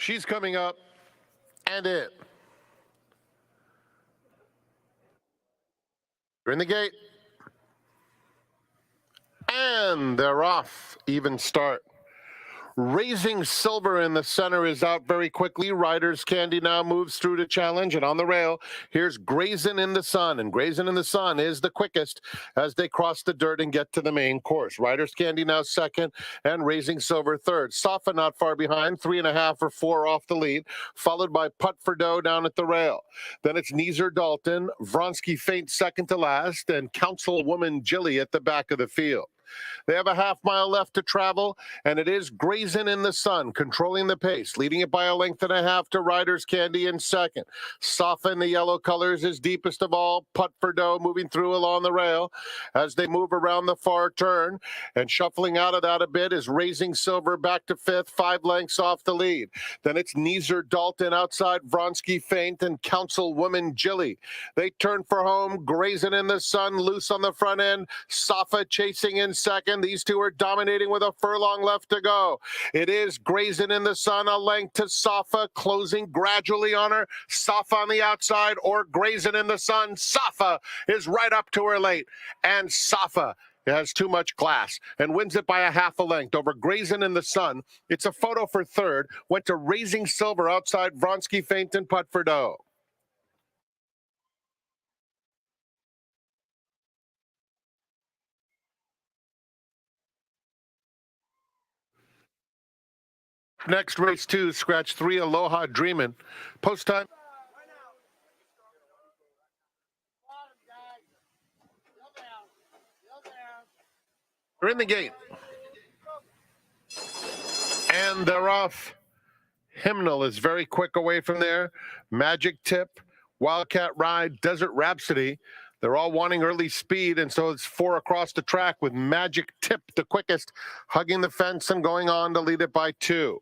She's coming up and in. You're in the gate. And they're off. Even start. Raising Silver in the center is out very quickly. Riders Candy now moves through to challenge, and on the rail, here's Grazin' in the Sun, and Grazin' in the Sun is the quickest as they cross the dirt and get to the main course. Riders Candy now second, and Raising Silver third. Safa not far behind, 3.5 or 4 off the lead, followed by Putt for Dough down at the rail. Then it's Neezer Dalton, Vronsky Faint second to last, and Councilwoman Jilly at the back of the field. They have a half-mile left to travel, and it is Grazin' in the Sun controlling the pace, leading it by a length and a half to Riders Candy in second. Safa in the yellow colors is deepest of all. Putt for Dough moving through along the rail as they move around the far turn, and shuffling out of that a bit is Raising Silver back to fifth, 5 lengths off the lead. Then it's Neezer Dalton outside Vronsky Faint and Councilwoman Jilly. They turn for home. Grazin' in the Sun loose on the front end. Safa chasing in second. These two are dominating with a furlong left to go. It is Grazin' in the Sun, a length to Safa, closing gradually on her. Safa on the outside, or Grazin' in the Sun. Safa is right up to her late, and Safa has too much class and wins it by a half a length over Grazin' in the Sun. It's a photo for third. Went to Raising Silver outside Vronsky Faint and Putt for Dough. Next, race 2, scratch 3, Aloha Dreamin'. Post time. They're in the gate. And they're off. Hymnal is very quick away from there. Magic Tip, Wildcat Ride, Desert Rhapsody. They're all wanting early speed, and so it's 4 across the track with Magic Tip, the quickest, hugging the fence and going on to lead it by 2.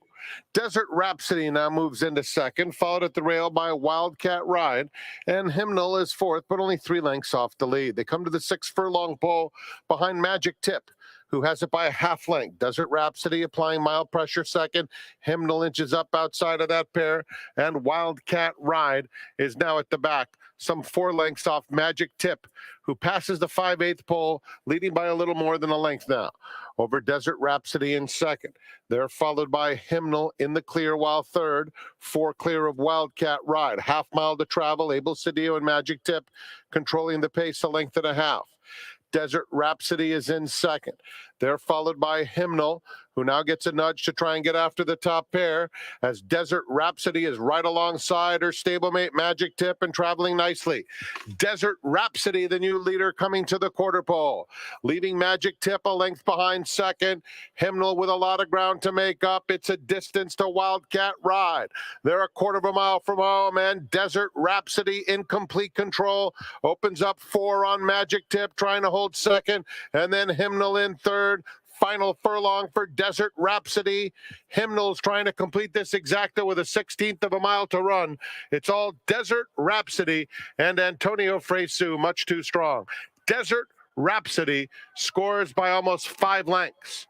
Desert Rhapsody now moves into second, followed at the rail by Wildcat Ride, and Hymnal is fourth, but only 3 lengths off the lead. They come to the 6 furlong pole behind Magic Tip, who has it by a half length. Desert Rhapsody applying mild pressure second. Hymnal inches up outside of that pair, and Wildcat Ride is now at the back, some 4 lengths off Magic Tip, who passes the 5/8 pole, leading by a little more than a length now over Desert Rhapsody in second. They're followed by Hymnal in the clear, while third, 4 clear of Wildcat Ride. Half mile to travel, Abel Cedillo and Magic Tip controlling the pace a length and a half. Desert Rhapsody is in second. They're followed by Hymnal, who now gets a nudge to try and get after the top pair, as Desert Rhapsody is right alongside her stablemate Magic Tip and traveling nicely. Desert Rhapsody, the new leader, coming to the quarter pole, leaving Magic Tip a length behind second. Hymnal with a lot of ground to make up. It's a distance to Wildcat Ride. They're a quarter of a mile from home, and Desert Rhapsody in complete control. Opens up 4 on Magic Tip, trying to hold second, and then Hymnal in third. Final furlong for Desert Rhapsody. Hymnal's trying to complete this exacta with a 16th of a mile to run. It's all Desert Rhapsody and Antonio Fresu, much too strong. Desert Rhapsody scores by almost 5 lengths.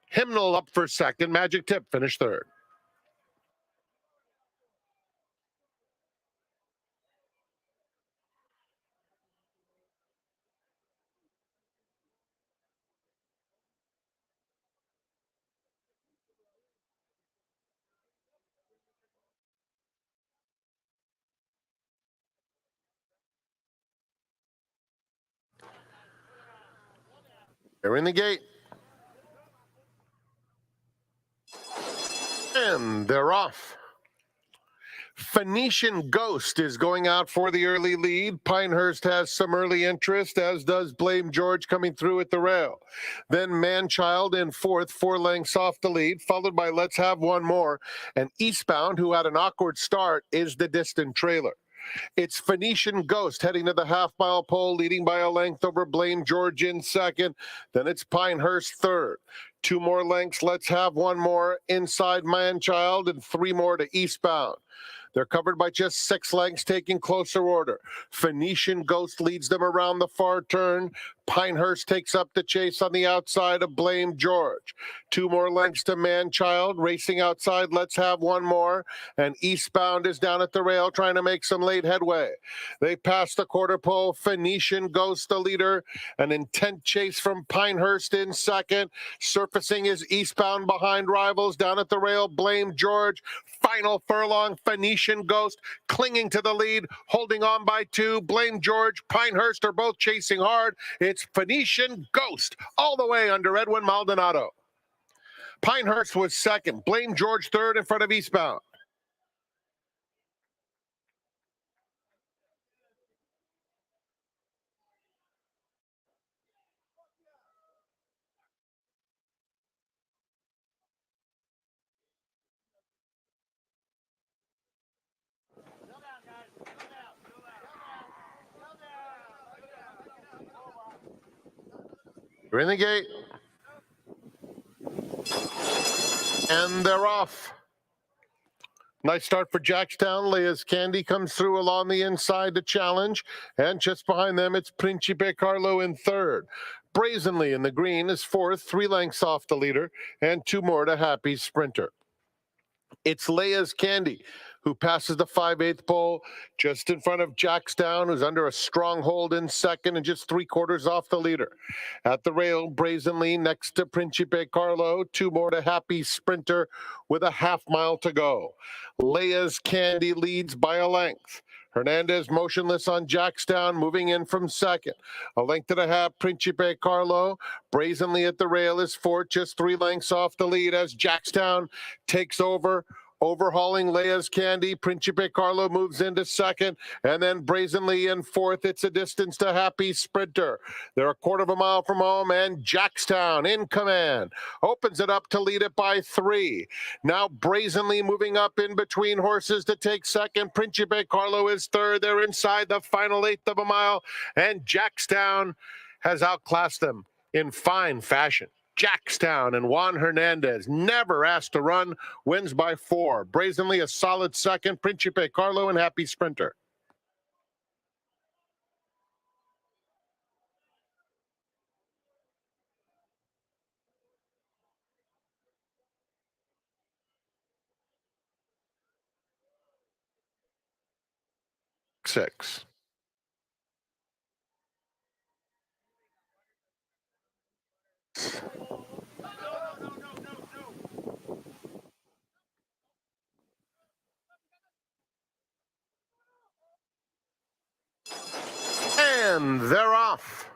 Hymnal up for second. Magic Tip finished third. They're in the gate. And they're off. Phoenician Ghost is going out for the early lead. Pinehurst has some early interest, as does Blame George coming through at the rail. Then Manchild in fourth, 4 lengths off the lead, followed by Let's Have One More. And Eastbound, who had an awkward start, is the distant trailer. It's Phoenician Ghost heading to the half-mile pole, leading by a length over Blame George in second. Then it's Pinehurst third. 2 more lengths, Let's Have One More inside Manchild, and 3 more to Eastbound. They're covered by just 6 lengths, taking closer order. Phoenician Ghost leads them around the far turn. Pinehurst takes up the chase on the outside of Blame George. 2 more lengths to Manchild. Racing outside, Let's Have One More. And Eastbound is down at the rail trying to make some late headway. They pass the quarter pole. Phoenician Ghost the leader. An intent chase from Pinehurst in second. Surfacing is Eastbound behind rivals. Down at the rail, Blame George. Final furlong, Phoenician Ghost clinging to the lead, holding on by 2. Blame George, Pinehurst are both chasing hard. It's Phoenician Ghost all the way under Edwin Maldonado. Pinehurst was second. Blame George third in front of Eastbound. We're in the gate. And they're off. Nice start for Jackstown. Leah's Candy comes through along the inside to challenge. And just behind them, it's Principe Carlo in third. Brazenly in the green is fourth, 3 lengths off the leader, and 2 more to Happy Sprinter. It's Leah's Candy who passes the 5/8 pole just in front of Jackstown, who's under a strong hold in second and just 3/4 off the leader. At the rail, Brazenly next to Principe Carlo, 2 more to Happy Sprinter with a half mile to go. Leah's Candy leads by a length. Hernandez motionless on Jackstown, moving in from second. A length and a half, Principe Carlo. Brazenly at the rail is fourth, just 3 lengths off the lead as Jackstown takes over. Overhauling Leah's Candy, Principe Carlo moves into second, and then Brazenly in fourth. It's a distance to Happy Sprinter. They're a 1/4 mile from home, and Jackstown in command. Opens it up to lead it by 3. Now Brazenly moving up in between horses to take second. Principe Carlo is third. They're inside the final 1/8 of a mile, and Jackstown has outclassed them in fine fashion. Jackstown and Juan Hernandez, never asked to run, wins by 4. Brazenly a solid second. Principe Carlo and Happy Sprinter. Six. And they're off.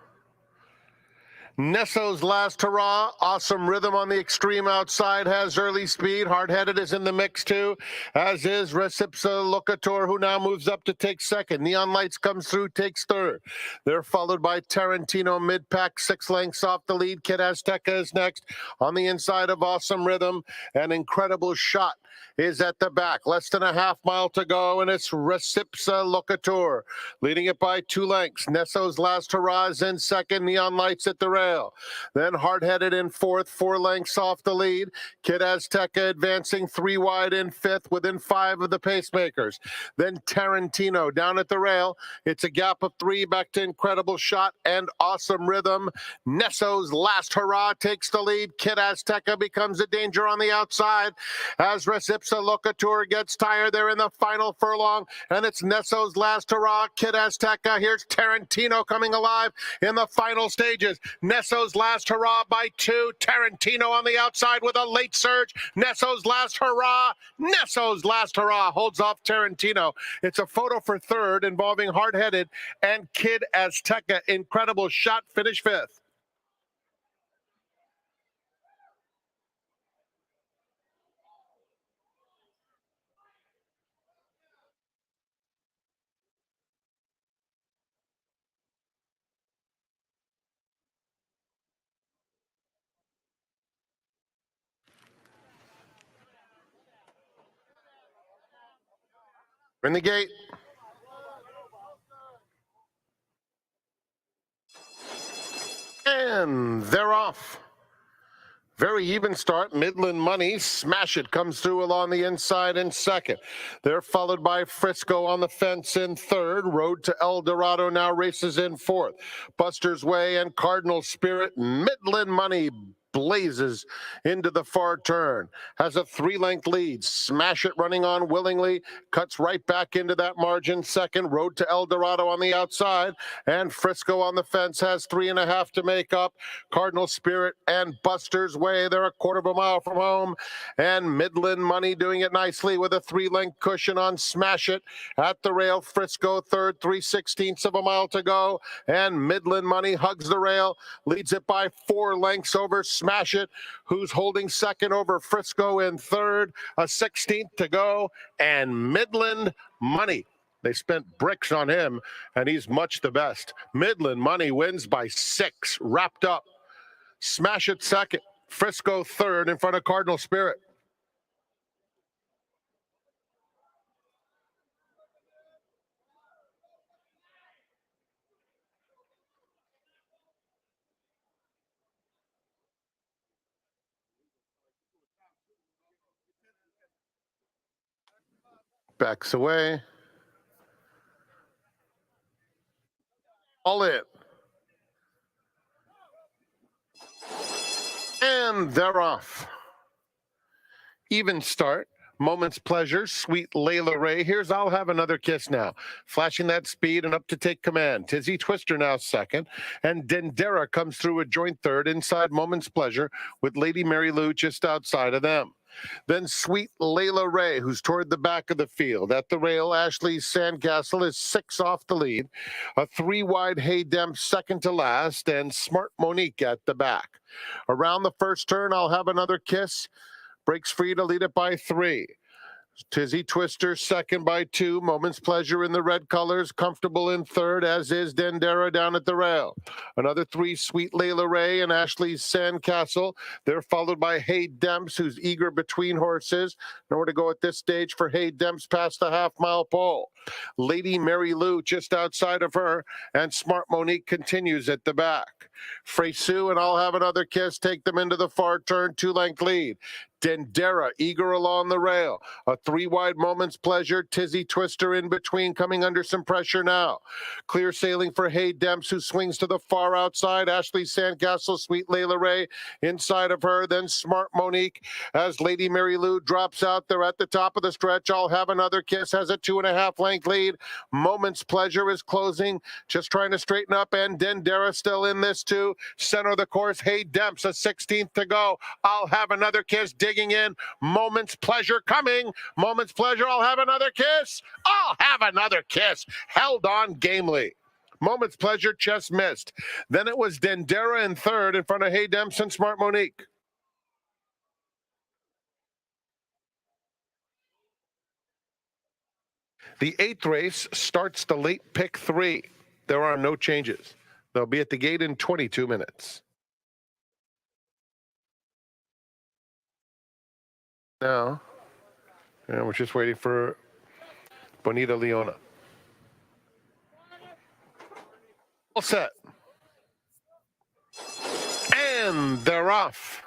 Nesso's Last Hurrah, Awesome Rhythm on the extreme outside, has early speed. Hard-Headed is in the mix too, as is Recipsa Locator, who now moves up to take second. Neon Lights comes through, takes third. They're followed by Tarantino mid-pack, 6 lengths off the lead. Kid Azteca is next. On the inside of Awesome Rhythm, an incredible shot is at the back. Less than a half mile to go, and it's Recipsa Locator leading it by 2 lengths. Nesso's Last Hurrah is in second. Neon Lights at the rail. Then Hard-Headed in fourth, 4 lengths off the lead. Kid Azteca advancing 3 wide in fifth, within 5 of the pacemakers. Then Tarantino down at the rail. It's a gap of 3 back to Incredible Shot and Awesome Rhythm. Nesso's Last Hurrah takes the lead. Kid Azteca becomes a danger on the outside as Recipsa Locator gets tired. They're in the final furlong, and it's Nesso's Last Hurrah. Kid Azteca. Here's Tarantino coming alive in the final stages. Nesso's Last Hurrah by 2. Tarantino on the outside with a late surge. Nesso's Last Hurrah. Nesso's Last Hurrah holds off Tarantino. It's a photo for third involving Hard-Headed and Kid Azteca. Incredible Shot finish 5th. In the gate. And they're off. Very very even start. Midland Money, Smash It, comes through along the inside in second. They're followed by Frisco on the fence in third. Road to El Dorado now races in fourth. Buster's Way and Cardinal Spirit. Midland Money blazes into the far turn, has a 3-length lead. Smash It running on willingly, cuts right back into that margin. Second, Road to El Dorado on the outside, and Frisco on the fence has 3.5 to make up. Cardinal Spirit and Buster's Way, they're a quarter of a mile from home, and Midland Money doing it nicely with a 3-length cushion on Smash It at the rail. Frisco third, 3/16 of a mile to go, and Midland Money hugs the rail, leads it by 4 lengths over Smash It, who's holding second over Frisco in third, a 16th to go, and Midland Money. They spent bricks on him, and he's much the best. Midland Money wins by 6, wrapped up. Smash It second, Frisco third in front of Cardinal Spirit. Backs away. All in. And they're off. Even start. Moment's Pleasure, Sweet Layla Ray. Here's I'll Have Another Kiss Now. Flashing that speed and up to take command. Tizzy Twister now second. And Dendera comes through a joint third inside Moment's Pleasure with Lady Mary Lou just outside of them. Then Sweet Layla Ray, who's toward the back of the field. At the rail, Ashley Sandcastle is 6 off the lead. A 3-wide Hey Demp second to last, and Smart Monique at the back. Around the first turn, I'll Have Another Kiss. Breaks free to lead it by 3. Tizzy Twister second by 2. Moment's Pleasure in the red colors, comfortable in third, as is Dendera down at the rail. Another 3, Sweet Layla Ray and Ashley Sandcastle. They're followed by Hey Demps, who's eager between horses. Nowhere to go at this stage for Hey Demps past the half-mile pole. Lady Mary Lou just outside of her, and Smart Monique continues at the back. Frey Sue and I'll Have Another Kiss take them into the far turn, 2-length lead. Dendera eager along the rail. A 3-wide Moment's Pleasure. Tizzy Twister in between, coming under some pressure now. Clear sailing for Hey Demps, who swings to the far outside. Ashley Sandcastle, Sweet Layla Ray inside of her. Then Smart Monique as Lady Mary Lou drops out. They're at the top of the stretch. I'll Have Another Kiss has a 2.5-length lead. Moment's Pleasure is closing, just trying to straighten up, and Dendera still in this too. Center of the course, Hey Demps, a 16th to go. I'll Have Another Kiss digging in. Moment's Pleasure coming. Moment's Pleasure, I'll Have Another Kiss. I'll Have Another Kiss. Held on gamely. Moment's Pleasure just missed. Then it was Dendera in third in front of Hey Demps and Smart Monique. The 8th race starts the late pick 3. There are no changes. They'll be at the gate in 22 minutes. Now, and we're just waiting for Bonita Leona. All set. And they're off.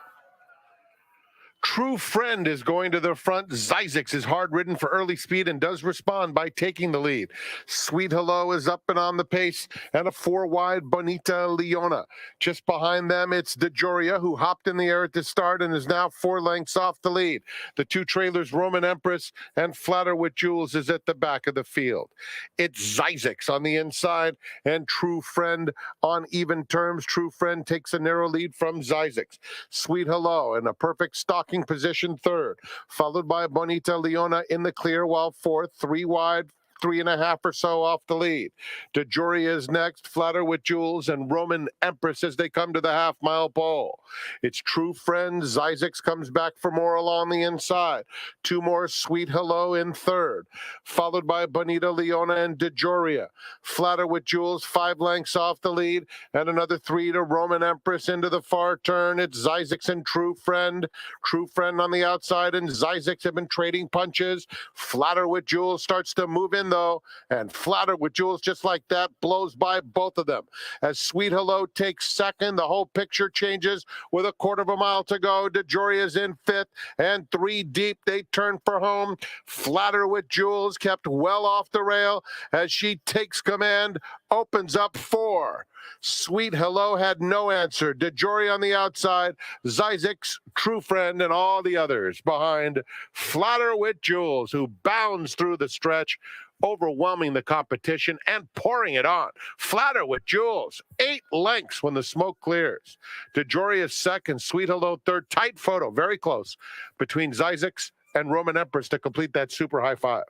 True Friend is going to the front. Zizix is hard-ridden for early speed and does respond by taking the lead. Sweet Hello is up and on the pace, and a 4-wide Bonita Leona. Just behind them, it's DeJoria, who hopped in the air at the start and is now 4 lengths off the lead. The 2 trailers, Roman Empress and Flatter with Jewels, is at the back of the field. It's Zizix on the inside and True Friend on even terms. True Friend takes a narrow lead from Zizix. Sweet Hello in a perfect stalking position third, followed by Bonita Leona in the clear, while fourth, 3 wide, 3.5 or so off the lead. DeJoria is next, Flatter with Jewels, and Roman Empress as they come to the half-mile pole. It's True Friend. Zizix comes back for more along the inside. 2 more, Sweet Hello in third, followed by Bonita Leona and DeJoria. Flatter with Jewels, 5 lengths off the lead, and another 3 to Roman Empress into the far turn. It's Zizix and True Friend. True Friend on the outside, and Zizix have been trading punches. Flatter with Jewels starts to move in in, though, and Flatter with Jules just like that blows by both of them. As Sweet Hello takes second, the whole picture changes with a quarter of a mile to go. DeJoria's in fifth, and 3 deep. They turn for home. Flatter with Jules kept well off the rail as she takes command, opens up 4. Sweet Hello had no answer. DeJoria on the outside, Zizek's true friend, and all the others behind Flatter with Jules, who bounds through the stretch, overwhelming the competition and pouring it on. Flatter with Jules, 8 lengths when the smoke clears. DeJoria second, Sweet Hello third. Tight photo, very close, between Zizek's and Roman Empress to complete that super high five.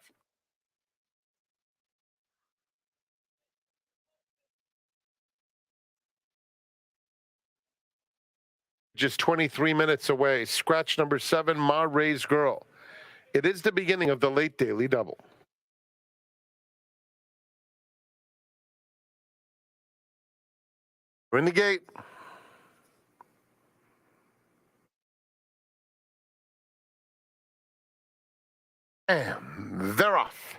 Just 23 minutes away. Scratch number 7, Ma Ray's Girl. It is the beginning of the late daily double. We're in the gate. And they're off.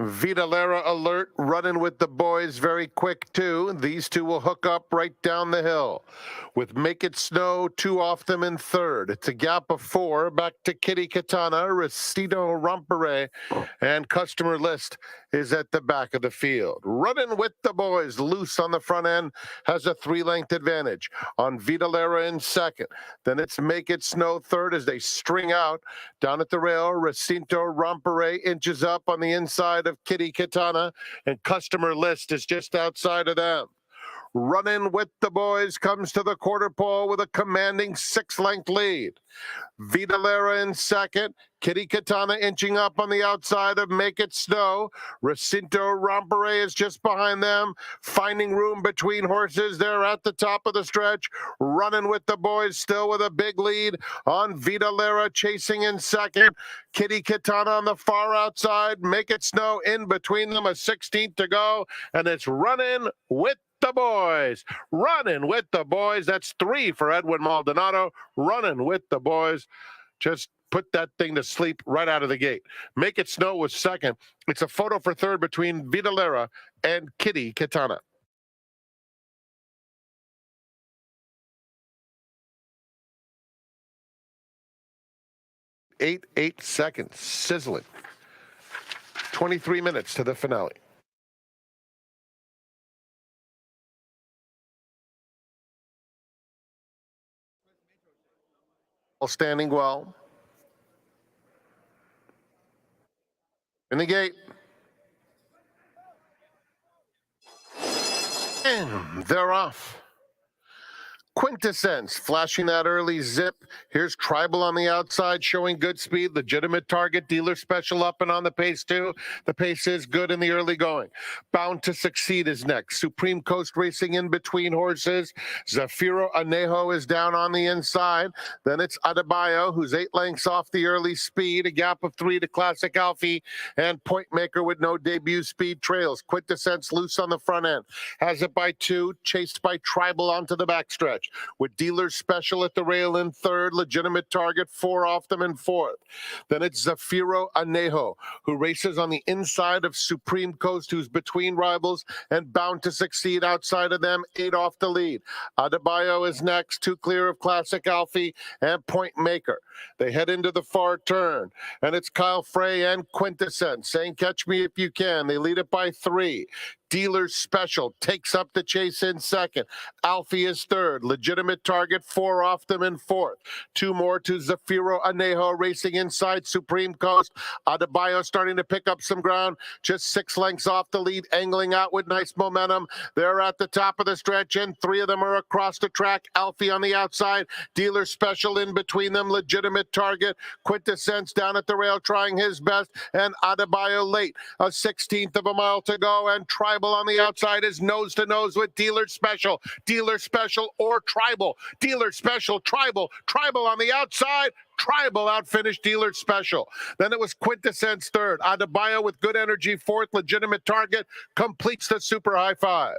Vidalera alert, running with the boys very quick, too. These two will hook up right down the hill. With Make It Snow 2 off them in third. It's a gap of 4. Back to Kitty Katana, Recito Rompere, and Customer List is at the back of the field. Running with the boys, loose on the front end, has a 3-length advantage on Vidalera in second. Then it's Make It Snow third as they string out. Down at the rail, Recinto Rompere inches up on the inside of Kitty Katana, and Customer List is just outside of them. Running with the boys comes to the quarter pole with a commanding 6-length lead. Vidalera in second. Kitty Katana inching up on the outside of Make It Snow. Recinto Rompere is just behind them, finding room between horses. They're at the top of the stretch, running with the boys, still with a big lead on Vidalera, chasing in second. Kitty Katana on the far outside. Make It Snow in between them, a 16th to go, and it's running with the boys. Running with the boys. That's 3 for Edwin Maldonado. Running with the boys. Just put that thing to sleep right out of the gate. Make It Snow was second. It's a photo for third between Vidalera and Kitty Katana. 8 seconds. Sizzling. 23 minutes to the finale. All standing well. In the gate. And they're off. Quintessence flashing that early zip. Here's Tribal on the outside showing good speed. Legitimate Target, Dealer Special up and on the pace too. The pace is good in the early going. Bound to Succeed is next. Supreme Coast racing in between horses. Zafiro Anejo is down on the inside. Then it's Adebayo, who's 8 lengths off the early speed. A gap of 3 to Classic Alfie. And Point Maker with no debut speed trails. Quintessence loose on the front end. Has it by 2, chased by Tribal onto the backstretch. With Dealer Special at the rail in third, Legitimate Target 4 off them in fourth. Then it's Zafiro Anejo, who races on the inside of Supreme Coast, who's between rivals and Bound to Succeed outside of them, 8 off the lead. Adebayo is next, 2 clear of Classic Alfie and Point Maker. They head into the far turn, and it's Kyle Frey and Quintessence saying, "Catch me if you can." They lead it by 3. Dealer Special takes up the chase in second. Alfie is third. Legitimate Target 4 off them in fourth. 2 more to Zafiro Anejo racing inside Supreme Coast. Adebayo starting to pick up some ground. Just 6 lengths off the lead, angling out with nice momentum. They're at the top of the stretch, and 3 of them are across the track. Alfie on the outside. Dealer Special in between them. Legitimate Target. Quintessence down at the rail trying his best. And Adebayo late. A 16th of a mile to go, and Tribal on the outside is nose to nose with Dealer Special. Dealer Special or Tribal. Dealer Special, Tribal. Tribal on the outside. Tribal outfinished Dealer Special. Then it was Quintessence third. Adebayo with good energy fourth. Legitimate Target completes the super high five.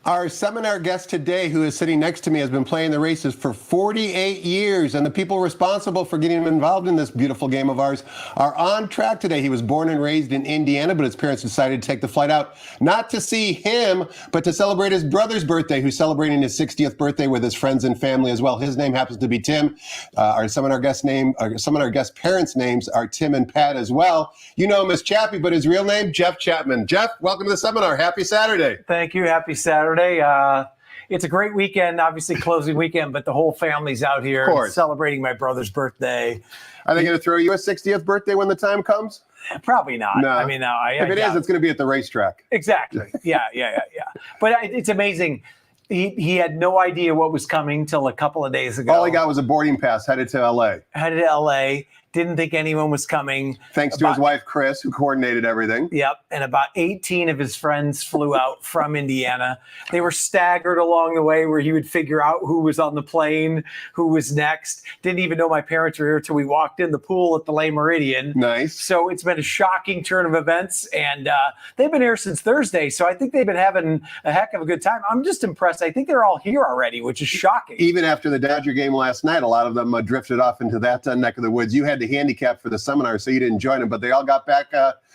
Our seminar guest today, who is sitting next to me, has been playing the races for 48 years, and the people responsible for getting him involved in this beautiful game of ours are on track today. He was born and raised in Indiana, but his parents decided to take the flight out, not to see him, but to celebrate his brother's birthday, who's celebrating his 60th birthday with his friends and family as well. His name happens to be Tim. Our seminar guest parents' names are Tim and Pat as well. You know him as Chappie, but his real name, Jeff Chapman. Jeff, welcome to the seminar. Happy Saturday. Thank you. Happy Saturday. It's a great weekend, obviously closing weekend, but the whole family's out here celebrating my brother's birthday. Are they going to throw you a 60th birthday when the time comes? Probably not. No. I mean, no. If it is, it's going to be at the racetrack. Exactly. Yeah. But it's amazing. He had no idea what was coming till a couple of days ago. All he got was a boarding pass headed to L.A. Didn't think anyone was coming. Thanks to his wife, Chris, who coordinated everything. Yep. And about 18 of his friends flew out from Indiana. They were staggered along the way where he would figure out who was on the plane, who was next. Didn't even know my parents were here till we walked in the pool at the Le Meridian. Nice. So it's been a shocking turn of events. And they've been here since Thursday. So I think they've been having a heck of a good time. I'm just impressed. I think they're all here already, which is shocking. Even after the Dodger game last night, a lot of them drifted off into that neck of the woods. You had to handicap for the seminar, so you didn't join them, but they all got back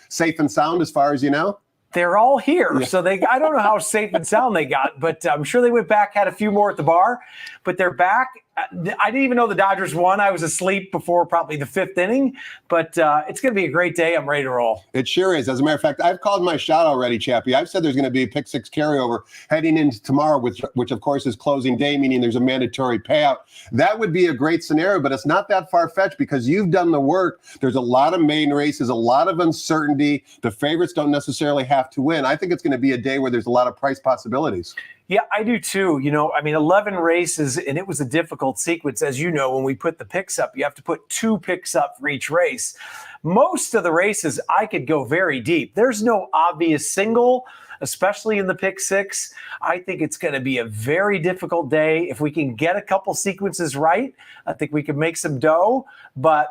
safe and sound as far as you know? They're all here. Yeah. So I don't know how safe and sound they got, but I'm sure they went back, had a few more at the bar, but they're back. I didn't even know the Dodgers won. I was asleep before probably the fifth inning, but it's going to be a great day. I'm ready to roll. It sure is. As a matter of fact, I've called my shot already, Chappie. I've said there's going to be a pick six carryover heading into tomorrow, which of course is closing day, meaning there's a mandatory payout. That would be a great scenario, but it's not that far-fetched because you've done the work. There's a lot of maiden races, a lot of uncertainty. The favorites don't necessarily have to win. I think it's going to be a day where there's a lot of price possibilities. Yeah, I do too. 11 races, and it was a difficult sequence. As you know, when we put the picks up, you have to put 2 picks up for each race. Most of the races, I could go very deep. There's no obvious single, especially in the pick six. I think it's going to be a very difficult day. If we can get a couple sequences right, I think we can make some dough. But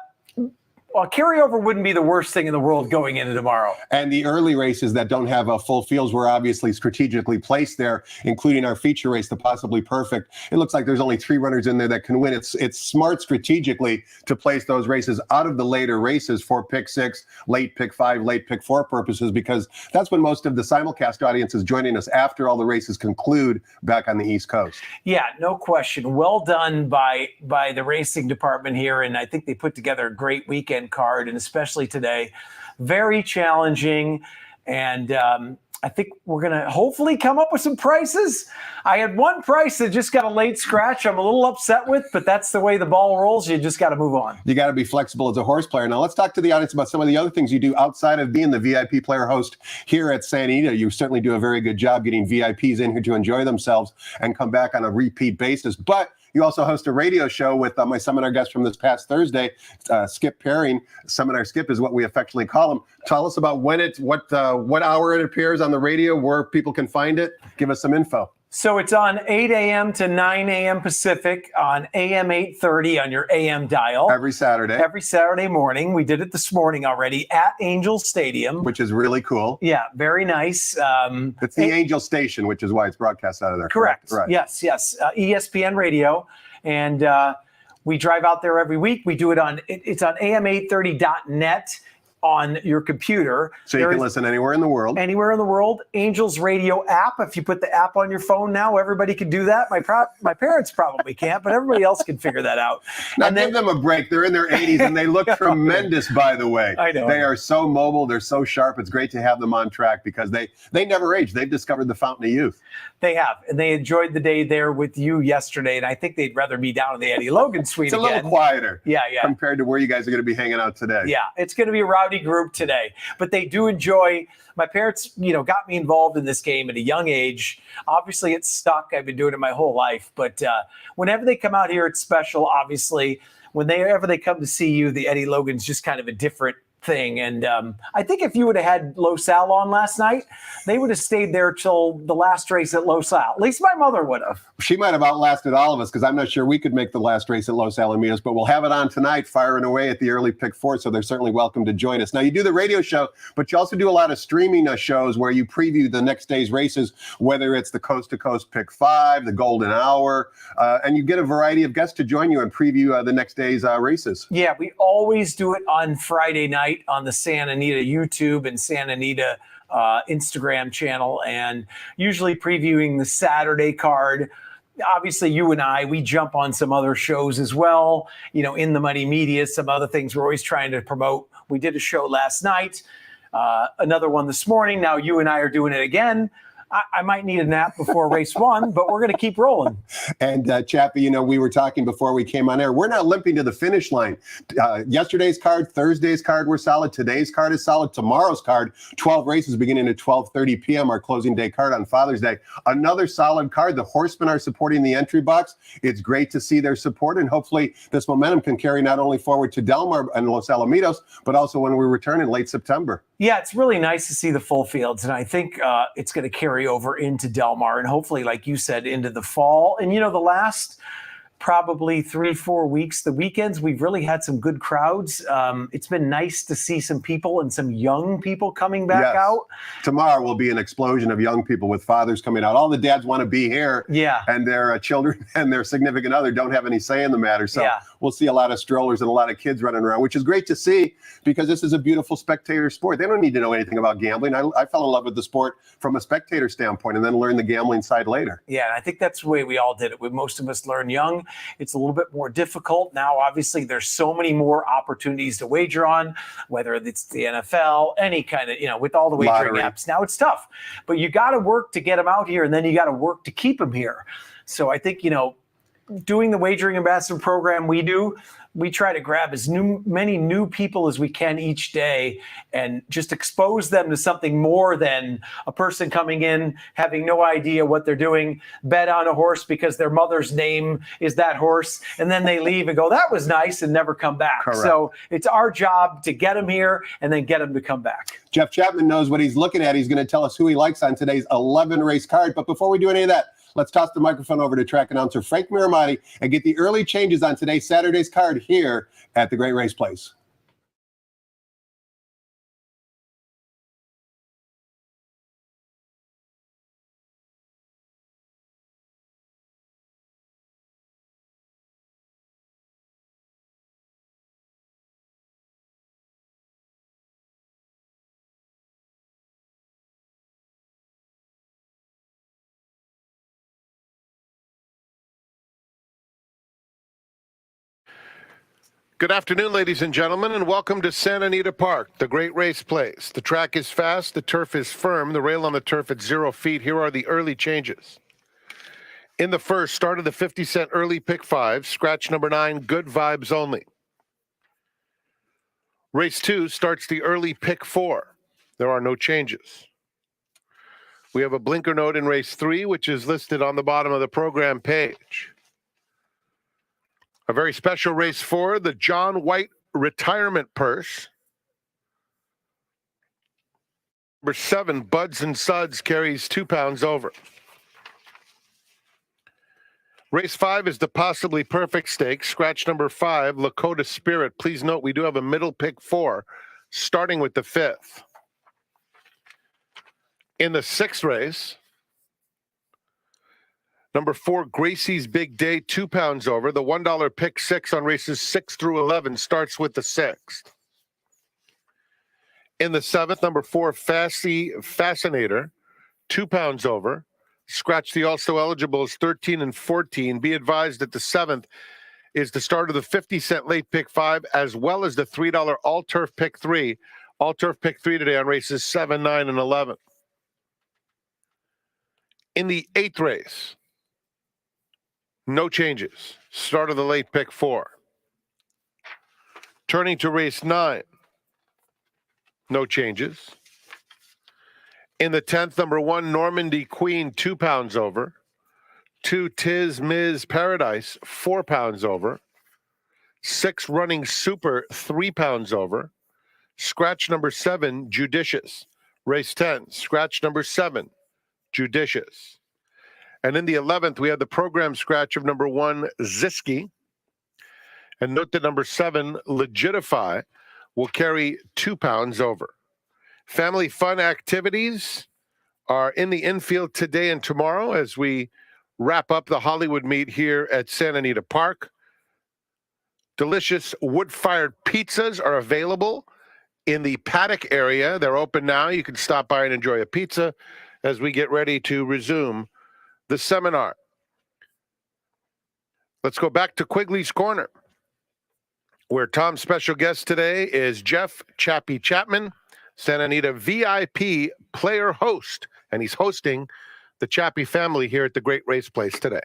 carryover wouldn't be the worst thing in the world going into tomorrow. And the early races that don't have full fields were obviously strategically placed there, including our feature race, the Possibly Perfect. It looks like there's only 3 runners in there that can win. It's smart strategically to place those races out of the later races for pick 6, late pick 5, late pick 4 purposes, because that's when most of the simulcast audience is joining us after all the races conclude back on the East Coast. Yeah, no question. Well done by the racing department here, and I think they put together a great weekend card, and especially today, very challenging. And I think we're going to hopefully come up with some prices. I had one price that just got a late scratch I'm a little upset with, but that's the way the ball rolls. You just got to move on. You got to be flexible as a horse player. Now let's talk to the audience about some of the other things you do outside of being the VIP player host here at Santa Anita. You certainly do a very good job getting VIPs in here to enjoy themselves and come back on a repeat basis. But you also host a radio show with my seminar guest from this past Thursday, Skip Pairing. Seminar Skip is what we affectionately call him. Tell us about what hour it appears on the radio, where people can find it. Give us some info. So it's on 8 a.m. to 9 a.m. Pacific on AM 830 on your AM dial. Every Saturday. Every Saturday morning. We did it this morning already at Angel Stadium. Which is really cool. Yeah, very nice. It's the Angel Station, which is why it's broadcast out of there. Correct. Right. Yes. ESPN Radio. And we drive out there every week. We do it it's on am830.net. on your computer. So you can listen anywhere in the world. Anywhere in the world. Angel's Radio app. If you put the app on your phone now, everybody can do that. My parents probably can't, but everybody else can figure that out. Now give them a break. They're in their 80s and they look tremendous, by the way. I know. They are so mobile. They're so sharp. It's great to have them on track because they never age. They've discovered the fountain of youth. They have. And they enjoyed the day there with you yesterday. And I think they'd rather be down in the Eddie Logan suite It's a again. little quieter. Yeah. Compared to where you guys are going to be hanging out today. Yeah, it's going to be a rowdy group today. But they do enjoy. My parents, got me involved in this game at a young age. Obviously, it's stuck. I've been doing it my whole life. But whenever they come out here, it's special, obviously. Whenever they come to see you, the Eddie Logan's just kind of a different thing. And I think if you would have had Los Al on last night, they would have stayed there till the last race at Los Al. At least my mother would have. She might have outlasted all of us because I'm not sure we could make the last race at Los Alamitos, but we'll have it on tonight, firing away at the early pick 4. So they're certainly welcome to join us. Now, you do the radio show, but you also do a lot of streaming shows where you preview the next day's races, whether it's the Coast to Coast pick 5, the Golden Hour, and you get a variety of guests to join you and preview the next day's races. Yeah, we always do it on Friday night on the Santa Anita YouTube and Santa Anita Instagram channel, and usually previewing the Saturday card. Obviously, you and I, we jump on some other shows as well, in the Muddy Media, some other things we're always trying to promote. We did a show last night, another one this morning. Now you and I are doing it again. I might need a nap before race 1, but we're going to keep rolling. And Chappie, we were talking before we came on air. We're not limping to the finish line. Yesterday's card, Thursday's card were solid. Today's card is solid. Tomorrow's card, 12 races beginning at 12:30 p.m., our closing day card on Father's Day. Another solid card. The horsemen are supporting the entry box. It's great to see their support, and hopefully this momentum can carry not only forward to Del Mar and Los Alamitos, but also when we return in late September. Yeah, it's really nice to see the full fields, and I think it's going to carry over into Del Mar and hopefully, like you said, into the fall. And, the last probably 3-4 weeks, the weekends, we've really had some good crowds. It's been nice to see some people and some young people coming back out. Tomorrow will be an explosion of young people with fathers coming out. All the dads want to be here. Yeah. And their children and their significant other don't have any say in the matter. So we'll see a lot of strollers and a lot of kids running around, which is great to see because this is a beautiful spectator sport. They don't need to know anything about gambling. I fell in love with the sport from a spectator standpoint and then learned the gambling side later. Yeah, and I think that's the way we all did it. Most of us learned young. It's a little bit more difficult. Now, obviously, there's so many more opportunities to wager on, whether it's the NFL, any kind of, with all the wagering apps. Now it's tough. But you got to work to get them out here, and then you got to work to keep them here. So I think, doing the Wagering Ambassador program we try to grab as many new people as we can each day and just expose them to something more than a person coming in, having no idea what they're doing, bet on a horse because their mother's name is that horse, and then they leave and go, that was nice, and never come back. Correct. So it's our job to get them here and then get them to come back. Jeff Chapman knows what he's looking at. He's going to tell us who he likes on today's 11-race card. But before we do any of that, let's toss the microphone over to track announcer Frank Miramati and get the early changes on today's Saturday's card here at the Great Race Place. Good afternoon, ladies and gentlemen, and welcome to Santa Anita Park, the Great Race Place. The track is fast, the turf is firm, the rail on the turf at 0 feet. Here are the early changes. In the first, start of the 50-cent early pick 5, scratch number 9, good vibes only. Race 2 starts the early pick 4. There are no changes. We have a blinker note in race 3, which is listed on the bottom of the program page. A very special race 4, the John White Retirement Purse. Number 7, Buds and Suds, carries 2 pounds over. Race 5 is the Possibly Perfect Stakes. Scratch number 5, Lakota Spirit. Please note we do have a middle pick 4, starting with the 5th. In the 6th race, number 4, Gracie's Big Day, 2 pounds over. The $1 pick 6 on races 6 through 11 starts with the 6th. In the 7th, number 4, Fascinator, 2 pounds over. Scratch the also eligibles 13 and 14. Be advised that the 7th is the start of the 50-cent late pick 5, as well as the $3 all-turf pick 3. All-turf pick 3 today on races 7, 9, and 11. In the 8th race, no changes. Start of the late pick 4. Turning to race 9. No changes. In the 10th, number 1, Normandy Queen, 2 pounds over. 2, Tiz Miz Paradise, 4 pounds over. 6, Running Super, 3 pounds over. scratch number 7, Judicious. Race 10, scratch number 7, Judicious. And in the 11th, we had the program scratch of number 1, Ziski. And note that number 7, Legitify, will carry 2 pounds over. Family fun activities are in the infield today and tomorrow as we wrap up the Hollywood meet here at Santa Anita Park. Delicious wood-fired pizzas are available in the paddock area. They're open now. You can stop by and enjoy a pizza as we get ready to resume the seminar. Let's go back to Quigley's Corner, where Tom's special guest today is Jeff Chappie Chapman, Santa Anita VIP player host, and he's hosting the Chappie family here at the Great Race Place today.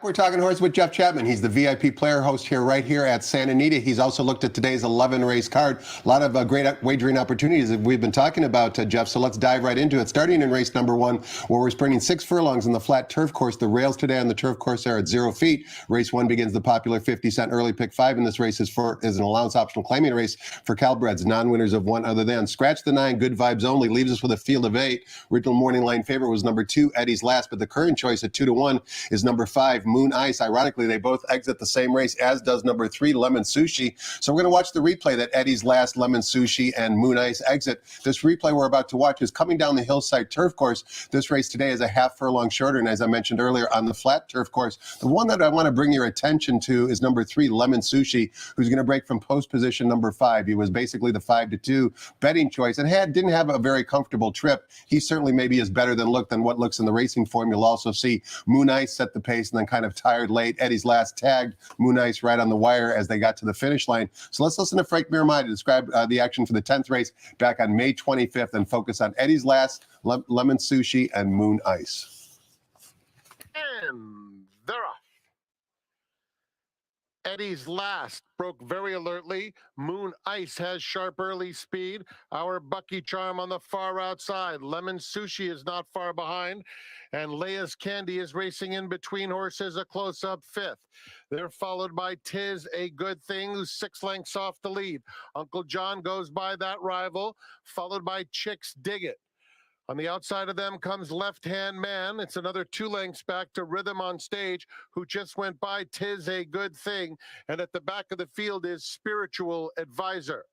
We're talking horse with Jeff Chapman. He's the VIP player host here, right here at Santa Anita. He's also looked at today's 11 race card. A lot of great wagering opportunities that we've been talking about, Jeff. So let's dive right into it. Starting in race number 1, where we're sprinting 6 furlongs in the flat turf course. The rails today on the turf course are at 0 feet. Race 1 begins the popular 50-cent early pick 5, and this race is an allowance optional claiming race for Calbreds, non-winners of 1 other than. Scratch the 9, Good Vibes Only, leaves us with a field of 8. Original morning line favorite was number 2, Eddie's Last, but the current choice at 2-1 is number 5, Moon Ice. Ironically, they both exit the same race, as does number 3, Lemon Sushi. So we're going to watch the replay that Eddie's Last, Lemon Sushi, and Moon Ice exit. This replay we're about to watch is coming down the hillside turf course. This race today is a half furlong shorter, and as I mentioned earlier, on the flat turf course, the one that I want to bring your attention to is number 3, Lemon Sushi, who's going to break from post position number 5. He was basically the 5-2 betting choice and didn't have a very comfortable trip. He certainly maybe is better than what looks in the racing form. You'll also see Moon Ice set the pace and then kind of tired late. Eddie's Last tagged Moon Ice right on the wire as they got to the finish line. So let's listen to Frank Miramai to describe the action for the 10th race back on May 25th and focus on Eddie's Last, Lemon Sushi, and Moon Ice. And they're off. Eddie's Last broke very alertly. Moon Ice has sharp early speed. Our Bucky Charm on the far outside. Lemon Sushi is not far behind. And Leia's Candy is racing in between horses, a close-up 5th. They're followed by Tis a Good Thing, who's 6 lengths off the lead. Uncle John goes by that rival, followed by Chicks Dig It. On the outside of them comes Left Hand Man. It's another 2 lengths back to Rhythm on Stage, who just went by Tis a Good Thing. And at the back of the field is Spiritual Advisor.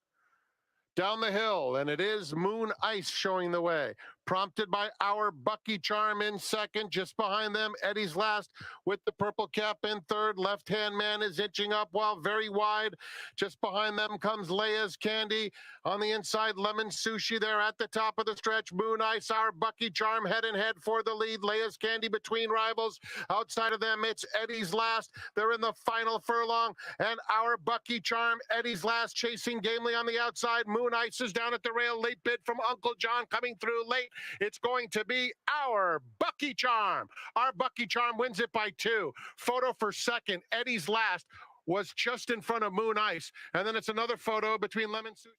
Down the hill, and it is Moon Ice showing the way. Prompted by Our Bucky Charm in second. Just behind them, Eddie's Last with the purple cap in third. Left Hand Man is inching up while very wide. Just behind them comes Leia's Candy. On the inside, Lemon Sushi there at the top of the stretch. Moon Ice, Our Bucky Charm head and head for the lead. Leia's Candy between rivals. Outside of them, it's Eddie's Last. They're in the final furlong. And Our Bucky Charm, Eddie's Last chasing gamely on the outside. Moon Ice is down at the rail. Late bid from Uncle John coming through late. It's going to be Our Bucky Charm. Our Bucky Charm wins it by 2. Photo for second. Eddie's Last was just in front of Moon Ice. And then it's another photo between Lemon Sushi.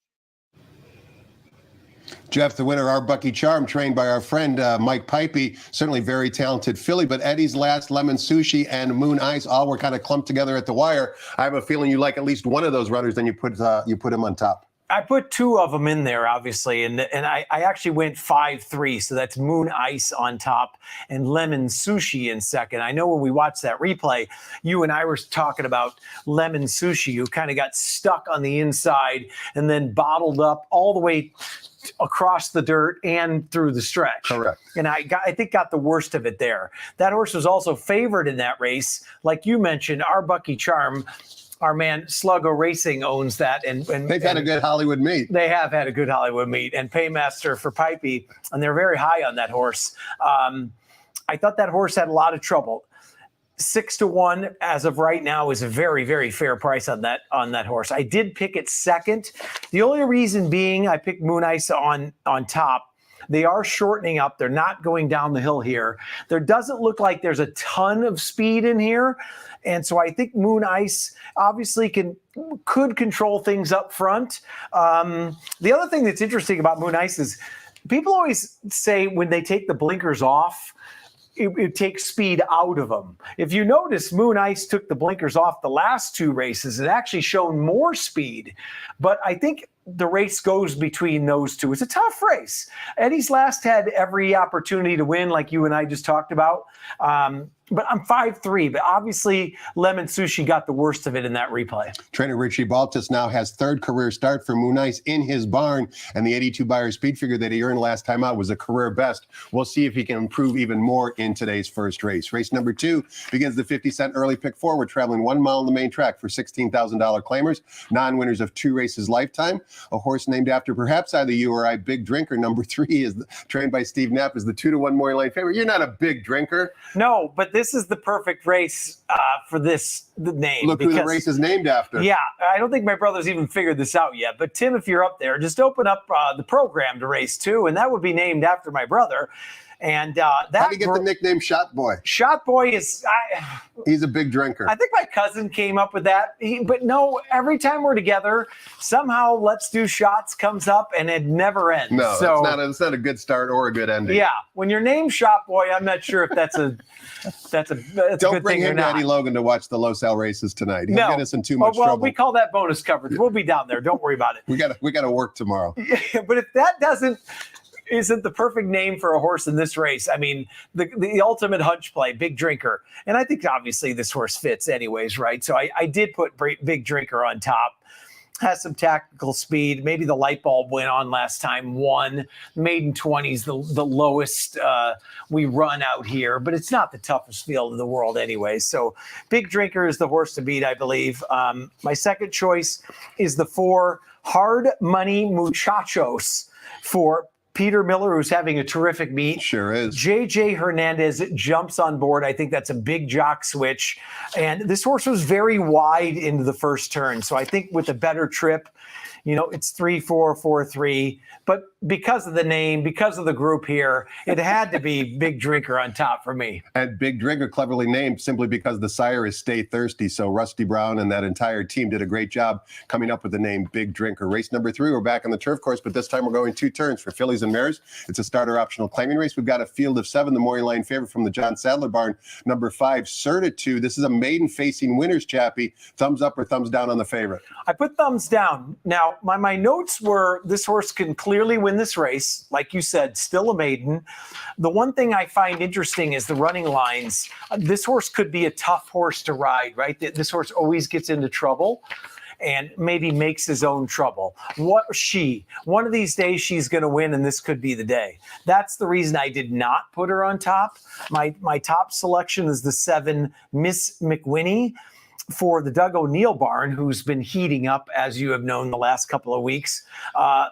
Jeff, the winner, Our Bucky Charm, trained by our friend Mike Pipey, certainly very talented filly, but Eddie's Last, Lemon Sushi, and Moon Ice all were kind of clumped together at the wire. I have a feeling you like at least one of those runners, then you put him on top. I put 2 of them in there, obviously, and I actually went 5-3, so that's Moon Ice on top and Lemon Sushi in second. I know when we watched that replay, you and I were talking about Lemon Sushi, who kind of got stuck on the inside and then bottled up all the way across the dirt and through the stretch. Correct. And I think got the worst of it there. That horse was also favored in that race. Like you mentioned, Our Bucky Charm, our man Sluggo Racing owns that. And they've had a good Hollywood meet. They have had a good Hollywood meet. And Paymaster for Pipey, and they're very high on that horse. I thought that horse had a lot of trouble. 6-1 as of right now is a very, very fair price on that horse. I did pick it second. The only reason being I picked Moon Ice on top They are shortening up. They're not going down the hill here. There doesn't look like there's a ton of speed in here. And so I think Moon Ice obviously could control things up front. The other thing that's interesting about Moon Ice is people always say when they take the blinkers off, it takes speed out of them. If you notice, Moon Ice took the blinkers off the last 2 races. It actually shown more speed. But I think the race goes between those two. It's a tough race. Eddie's Last had every opportunity to win, like you and I just talked about. But I'm 5'3", but obviously Lemon Sushi got the worst of it in that replay. Trainer Richie Baltus now has 3rd career start for Moon Ice in his barn, and the 82 Beyer speed figure that he earned last time out was a career best. We'll see if he can improve even more in today's first race. Race number 2 begins the 50-cent early pick 4. We're traveling 1 mile on the main track for $16,000 claimers, non-winners of 2 races lifetime. A horse named after perhaps either you or I, Big Drinker. Number 3 is trained by Steve Knapp, is the 2-1 morning line favorite. You're not a big drinker. No, but this is the perfect race for the name. Look who the race is named after. Yeah, I don't think my brother's even figured this out yet. But Tim, if you're up there, just open up the program to race 2, and that would be named after my brother. And how do you get the nickname Shot Boy? Shot Boy is... He's a big drinker. I think my cousin came up with that. But no, every time we're together, somehow Let's Do Shots comes up, and it never ends. No, so, it's not a good start or a good ending. Yeah, when you're named Shot Boy, I'm not sure if that's a Don't good bring thing him or not. Eddie Logan to watch the Los Al races tonight. He'll get us in too much well, trouble. we call that bonus coverage. We'll be down there. Don't worry about it. We got to work tomorrow. But if that isn't the perfect name for a horse in this race. I mean, the ultimate hunch play, Big Drinker. And I think obviously this horse fits anyways, right? So I did put Big Drinker on top. Has some tactical speed. Maybe the light bulb went on last time. 1 maiden 20s, the lowest we run out here, but it's not the toughest field in the world anyway. So Big Drinker is the horse to beat, I believe. My second choice is the 4 Hard Money Muchachos for Peter Miller, who's having a terrific meet. Sure is. JJ Hernandez jumps on board. I think that's a big jock switch. And this horse was very wide into the first turn. So I think with a better trip, it's 3-4, 4-3. But because of the name, because of the group here, it had to be Big Drinker on top for me. And Big Drinker cleverly named simply because the sire is Stay Thirsty. So Rusty Brown and that entire team did a great job coming up with the name Big Drinker. Race number 3, we're back on the turf course, but this time we're going 2 turns for fillies and mares. It's a starter optional claiming race. We've got a field of 7, the morning line favorite from the John Sadler barn. Number 5, Certitude. This is a maiden facing winners, Chappie. Thumbs up or thumbs down on the favorite? I put thumbs down. Now, my notes were this horse can clearly win this race. Like you said, still a maiden. The one thing I find interesting is the running lines. This horse could be a tough horse to ride, right? This horse always gets into trouble and maybe makes his own trouble. One of these days she's going to win, and this could be the day. That's the reason I did not put her on top. My top selection is the 7 Miss McWhinnie for the Doug O'Neill barn, who's been heating up, as you have known, the last couple of weeks.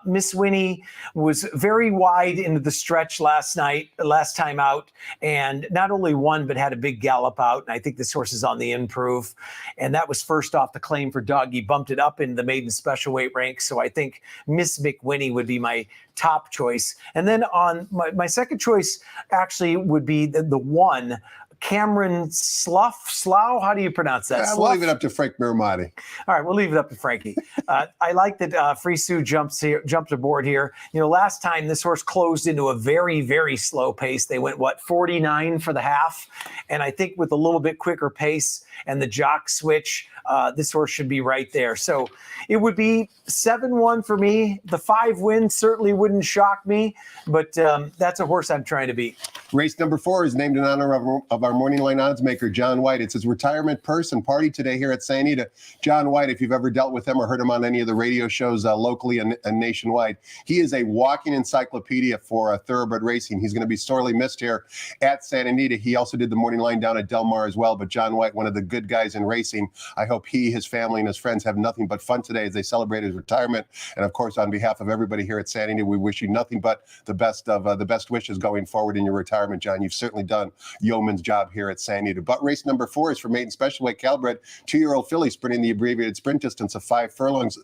Miss Winnie was very wide into the stretch last time out, and not only won, but had a big gallop out. And I think this horse is on the improve. And that was first off the claim for Doug. He bumped it up into the maiden special weight rank. So I think Miss McWhinnie would be my top choice. And then on my second choice actually would be the 1, Cameron Slough. How do you pronounce that? We'll leave it up to Frank Miramati. All right, we'll leave it up to Frankie. I like that Free Sue jumped aboard here. Last time this horse closed into a very, very slow pace. They went, 49 for the half? And I think with a little bit quicker pace and the jock switch, this horse should be right there. So it would be 7-1 for me. The 5 wins certainly wouldn't shock me, but that's a horse I'm trying to beat. Race number 4 is named in honor of our morning line odds maker, John White. It's his retirement purse and party today here at St. Anita. John White, if you've ever dealt with him or heard him on any of the radio shows locally and nationwide, he is a walking encyclopedia for thoroughbred racing. He's going to be sorely missed here at St. Anita. He also did the morning line down at Del Mar as well, but John White, one of the good guys in racing. I hope hope he, his family, and his friends have nothing but fun today as they celebrate his retirement. And of course, on behalf of everybody here at Sandy, we wish you nothing but the best wishes going forward in your retirement, John. You've certainly done yeoman's job here at Sandy. But race number 4 is for maiden special weight Calbred, 2-year-old filly sprinting the abbreviated sprint distance of 5 furlongs.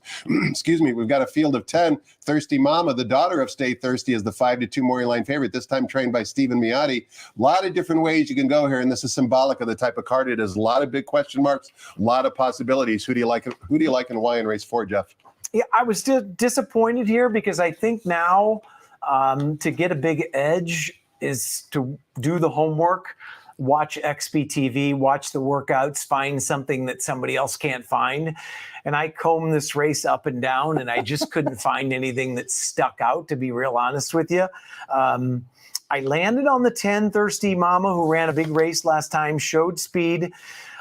Excuse me. We've got a field of 10. Thirsty Mama, the daughter of Stay Thirsty, is the 5-2 morning line favorite, this time trained by Stephen Miotti. A lot of different ways you can go here, and this is symbolic of the type of card it is. A lot of big question marks, a lot of possibilities. Who do you like and why in race 4, Jeff? Yeah, I was still disappointed here because I think now to get a big edge is to do the homework, watch XBTV, watch the workouts, find something that somebody else can't find. And I combed this race up and down, and I just couldn't find anything that stuck out, to be real honest with you. I landed on the 10, Thirsty Mama, who ran a big race last time, showed speed.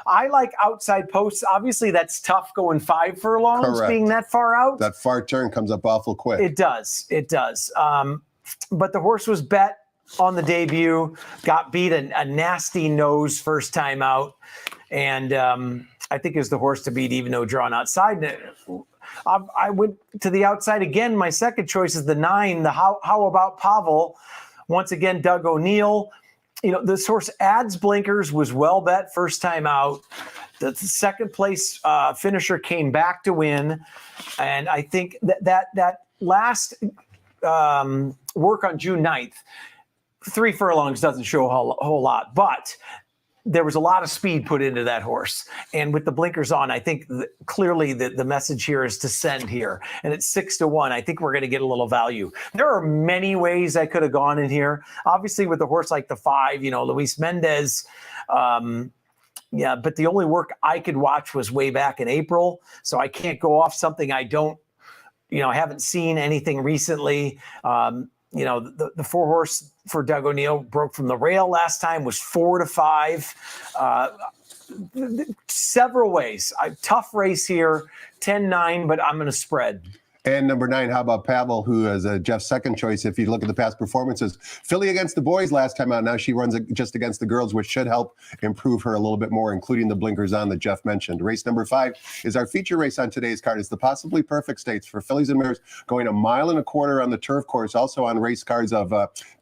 I like outside posts. Obviously, that's tough going 5 furlongs, Correct. being that far out. That far turn comes up awful quick. It does. But the horse was bet on the debut, got beat a nasty nose first time out. And I think is the horse to beat, even though drawn outside. I went to the outside again. My second choice is the 9, the How About Pavel. Once again, Doug O'Neill. This horse adds blinkers, was well bet first time out. The second place finisher came back to win. And I think that last work on June 9th, 3 furlongs doesn't show a whole lot, but there was a lot of speed put into that horse. And with the blinkers on, I think clearly the message here is to send here. And it's 6-1. I think we're going to get a little value. There are many ways I could have gone in here. Obviously, with a horse like the 5, Luis Mendez, but the only work I could watch was way back in April. So I can't go off something I don't, haven't seen anything recently. The 4 horse for Doug O'Neill broke from the rail last time, was 4-5. Several ways. Tough race here, 10-9, but I'm going to spread. And number 9, How About Pavel, who is Jeff's second choice. If you look at the past performances, filly against the boys last time out. Now she runs just against the girls, which should help improve her a little bit more, including the blinkers on that Jeff mentioned. Race number 5 is our feature race on today's card. It's the Possibly Perfect Stakes for fillies and mares, going 1.25 miles on the turf course. Also on race cards of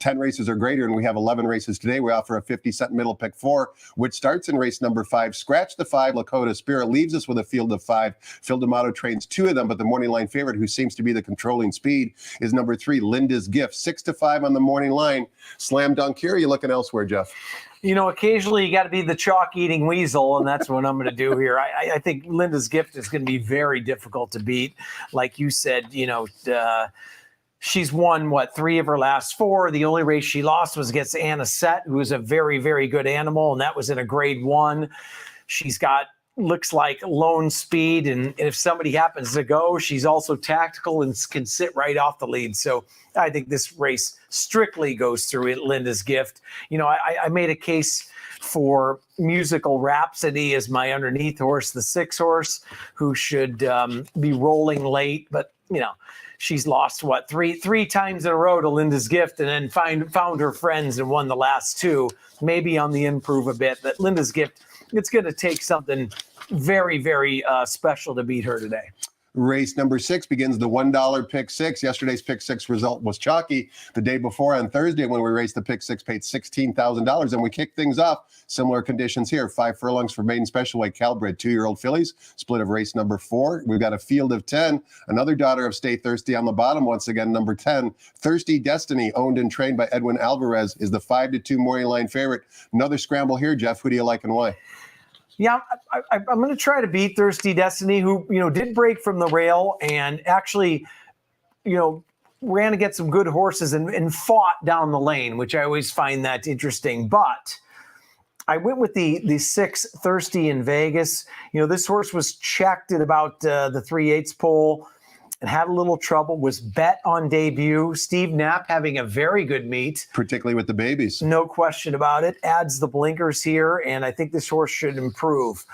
10 races or greater, and we have 11 races today. We offer a 50-cent middle pick 4, which starts in race number 5. Scratch the 5, Lakota Spirit leaves us with a field of 5. Phil D'Amato trains 2 of them, but the morning line favorite, who seems to be the controlling speed, is number 3, Linda's Gift. 6-5 on the morning line. Slam dunk here. Are you looking elsewhere, Jeff? Occasionally you got to be the chalk-eating weasel, and that's what I'm going to do here. I think Linda's Gift is going to be very difficult to beat. Like you said, she's won, 3 of her last 4. The only race she lost was against Anna Sett, who is a very, very good animal, and that was in a grade 1. She's got looks like lone speed, and if somebody happens to go, she's also tactical and can sit right off the lead. So I think this race strictly goes through it. Linda's Gift. I made a case for Musical Rhapsody as my underneath horse, the 6 horse, who should be rolling late, but she's lost three times in a row to Linda's Gift, and then found her friends and won the last 2, maybe on the improve a bit. But Linda's Gift, it's going to take something very, very special to beat her today. Race number 6 begins the $1 pick 6. Yesterday's pick 6 result was chalky. The day before on Thursday, when we raced the pick 6, paid $16,000, and we kicked things off. Similar conditions here. 5 furlongs for maiden special weight Calbred, 2-year-old fillies. Split of race number 4. We've got a field of 10. Another daughter of Stay Thirsty on the bottom. Once again, number 10, Thirsty Destiny, owned and trained by Edwin Alvarez, is the 5-2 morning line favorite. Another scramble here, Jeff. Who do you like and why? Yeah, I'm going to try to beat Thirsty Destiny, who, did break from the rail and actually, ran against some good horses and fought down the lane, which I always find that interesting. But I went with the 6, Thirsty in Vegas. This horse was checked at about the 3/8 pole and had a little trouble, was bet on debut. Steve Knapp having a very good meet. Particularly with the babies. No question about it. Adds the blinkers here, and I think this horse should improve.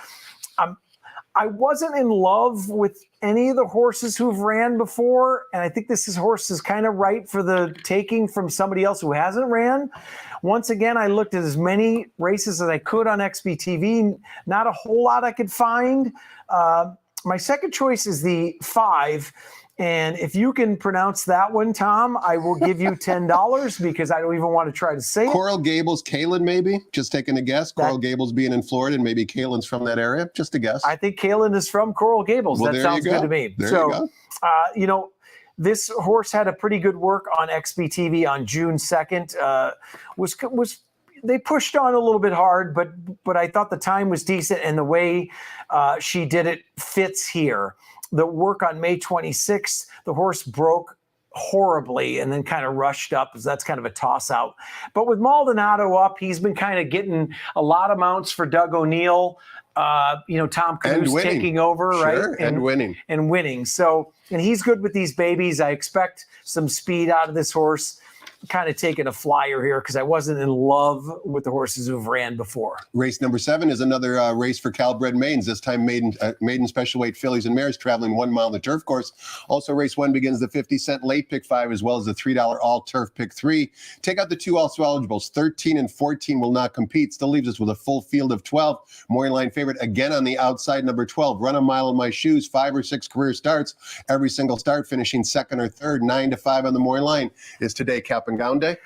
I wasn't in love with any of the horses who've ran before, and I think this horse is kind of right for the taking from somebody else who hasn't ran. Once again, I looked at as many races as I could on XBTV. Not a whole lot I could find. My second choice is the 5. And if you can pronounce that one, Tom, I will give you $10 because I don't even want to try to say it. Coral Gables, Kalen, maybe? Just taking a guess. Coral Gables being in Florida, and maybe Kalen's from that area. Just a guess. I think Kalen is from Coral Gables. Well, that sounds good to me. This horse had a pretty good work on XBTV on June 2nd. They pushed on a little bit hard, but I thought the time was decent, and the way she did it fits here. The work on May 26th, the horse broke horribly and then kind of rushed up. That's kind of a toss out. But with Maldonado up, he's been kind of getting a lot of mounts for Doug O'Neill. Tom Canoe's taking over, sure, right? And winning. So, and he's good with these babies. I expect some speed out of this horse. Kind of taking a flyer here because I wasn't in love with the horses who've ran before. Race number 7 is another race for Calbred maidens, this time maiden special weight fillies and mares traveling 1 mile on the turf course. Also, race 1 begins the 50-cent late pick 5 as well as the $3 all turf pick 3. Take out the 2 also eligibles. 13 and 14 will not compete. Still leaves us with a full field of 12. Morning line favorite again on the outside, number 12. Run a Mile in My Shoes, 5 or 6 career starts. Every single start finishing 2nd or 3rd. 9-5 on the morning line. Is today Cap and Gown Day?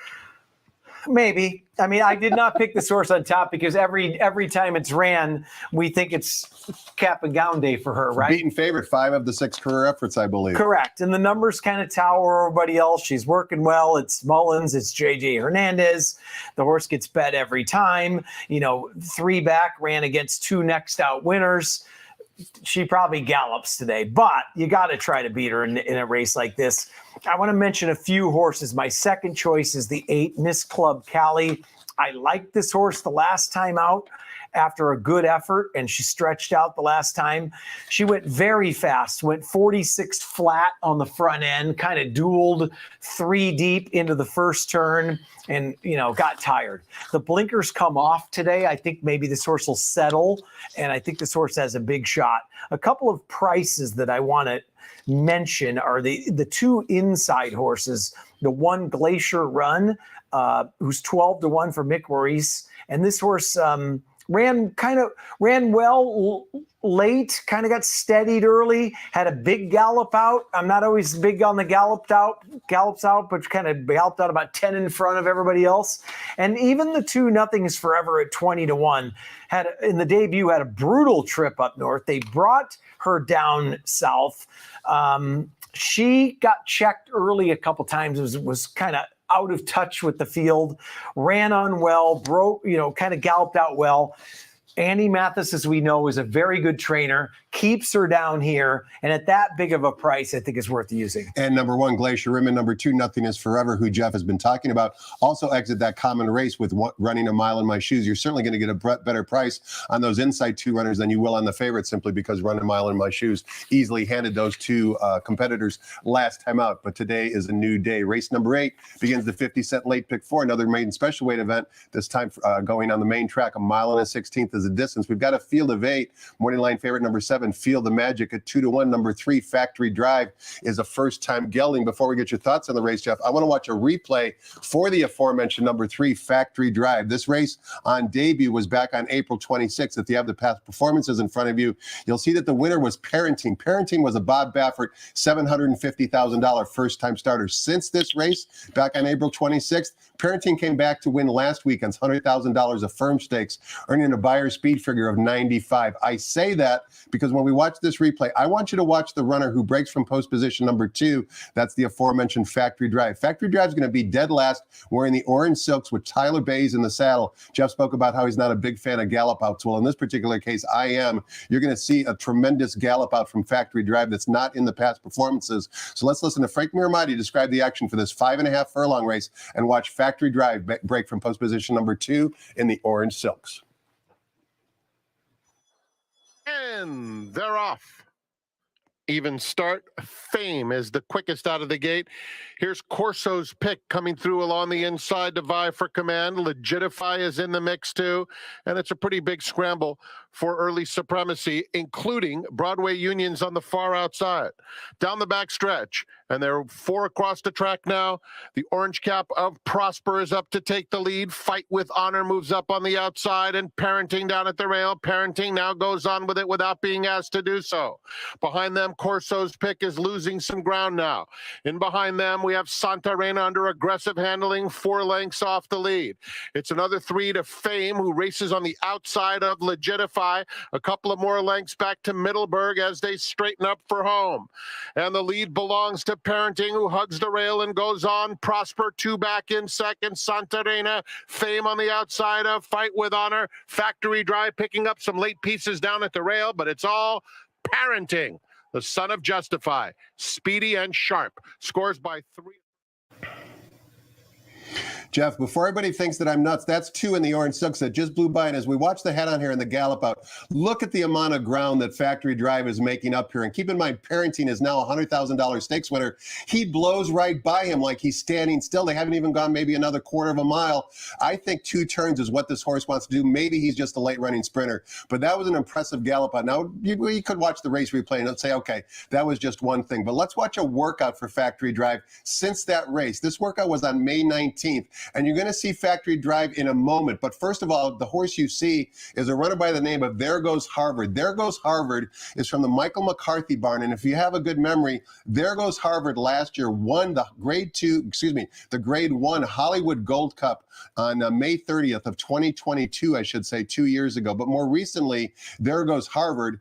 Maybe. I mean, I did not pick this horse on top because every time it's ran, we think it's Cap and Gown Day for her, right? Beaten favorite, 5 of the 6 career efforts, I believe. Correct. And the numbers kind of tower everybody else. She's working well. It's Mullins. It's JJ Hernandez. The horse gets bet every time. 3 back, ran against 2 next out winners. She probably gallops today, but you got to try to beat her in a race like this. I want to mention a few horses. My second choice is the 8 Miss Club Cali. I liked this horse the last time out after a good effort, and she stretched out the last time. She went very fast, went 46 flat on the front end, kind of dueled 3 deep into the first turn and, got tired. The blinkers come off today. I think maybe this horse will settle, and I think this horse has a big shot. A couple of prices that I want to mention are the 2 inside horses. The 1 Glacier Run, who's 12-1 for Mick Maurice, and this horse ran well late, kind of got steadied early, had a big gallop out. I'm not always big on the gallops out, but kind of galloped out about 10 in front of everybody else. And even the 2 Nothings Forever at 20-1 in the debut had a brutal trip up north. They brought her down south. She got checked early a couple times. Was kind of out of touch with the field, ran unwell, broke, kind of galloped out well. Andy Mathis, as we know, is a very good trainer, keeps her down here, and at that big of a price, I think it's worth using. And number 1, Glacier Rimmon. Number 2, Nothing Is Forever, who Jeff has been talking about. Also exit that common race with running a Mile in My Shoes. You're certainly going to get a better price on those inside 2 runners than you will on the favorite, simply because Run a Mile in My Shoes easily handed those 2 competitors last time out. But today is a new day. Race number 8 begins the 50-cent late pick 4, another maiden special weight event, this time going on the main track. A mile and a 16th is the distance. We've got a field of 8. Morning line favorite number 7, Feel the Magic at 2-1. Number 3, Factory Drive, is a first-time gelding. Before we get your thoughts on the race, Jeff, I want to watch a replay for the aforementioned number 3, Factory Drive. This race on debut was back on April 26th. If you have the past performances in front of you, you'll see that the winner was Parenting. Parenting was a Bob Baffert $750,000 first-time starter. Since this race, back on April 26th, Parenting came back to win last weekend's $100,000 of firm stakes, earning a Beyer speed figure of 95. I say that because when we watch this replay, I want you to watch the runner who breaks from post position number 2. That's the aforementioned Factory Drive. Factory Drive is going to be dead last, wearing the orange silks with Tyler Bays in the saddle. Jeff spoke about how he's not a big fan of gallop outs. Well, in this particular case, I am. You're going to see a tremendous gallop out from Factory Drive that's not in the past performances. So let's listen to Frank Miramati describe the action for this 5.5 furlong race and watch Factory Drive break from post position number 2 in the orange silks. And they're off. Even start. Fame is the quickest out of the gate. Here's Corso's pick coming through along the inside to vie for command. Legitify is in the mix too, and it's a pretty big scramble for early supremacy, including Broadway Unions on the far outside. Down the back stretch, and there are 4 across the track now. The orange cap of Prosper is up to take the lead. Fight with Honor moves up on the outside, and Parenting down at the rail. Parenting now goes on with it without being asked to do so. Behind them, Corso's pick is losing some ground now. In behind them, we have Santa Reina under aggressive handling, 4 lengths off the lead. It's another 3 to Fame, who races on the outside of Legitify. A couple of more lengths back to Middleburg as they straighten up for home. And the lead belongs to Parenting, who hugs the rail and goes on. Prosper 2 back in second. Santa Reina, Fame on the outside of Fight with Honor. Factory Drive picking up some late pieces down at the rail, but it's all Parenting, the son of Justify. Speedy and sharp. Scores by 3. Jeff, before everybody thinks that I'm nuts, that's 2 in the orange silks that just blew by. And as we watch the head on here and the gallop out, look at the amount of ground that Factory Drive is making up here. And keep in mind, Parenting is now a $100,000 stakes winner. He blows right by him like he's standing still. They haven't even gone maybe another quarter of a mile. I think 2 turns is what this horse wants to do. Maybe he's just a late running sprinter, but that was an impressive gallop out. Now, you could watch the race replay and say, okay, that was just one thing. But let's watch a workout for Factory Drive since that race. This workout was on May 19th. And you're going to see Factory Drive in a moment. But first of all, the horse you see is a runner by the name of There Goes Harvard. There Goes Harvard is from the Michael McCarthy barn. And if you have a good memory, There Goes Harvard last year won the grade 1 Hollywood Gold Cup on May 30th of 2022, I should say, 2 years ago. But more recently, There Goes Harvard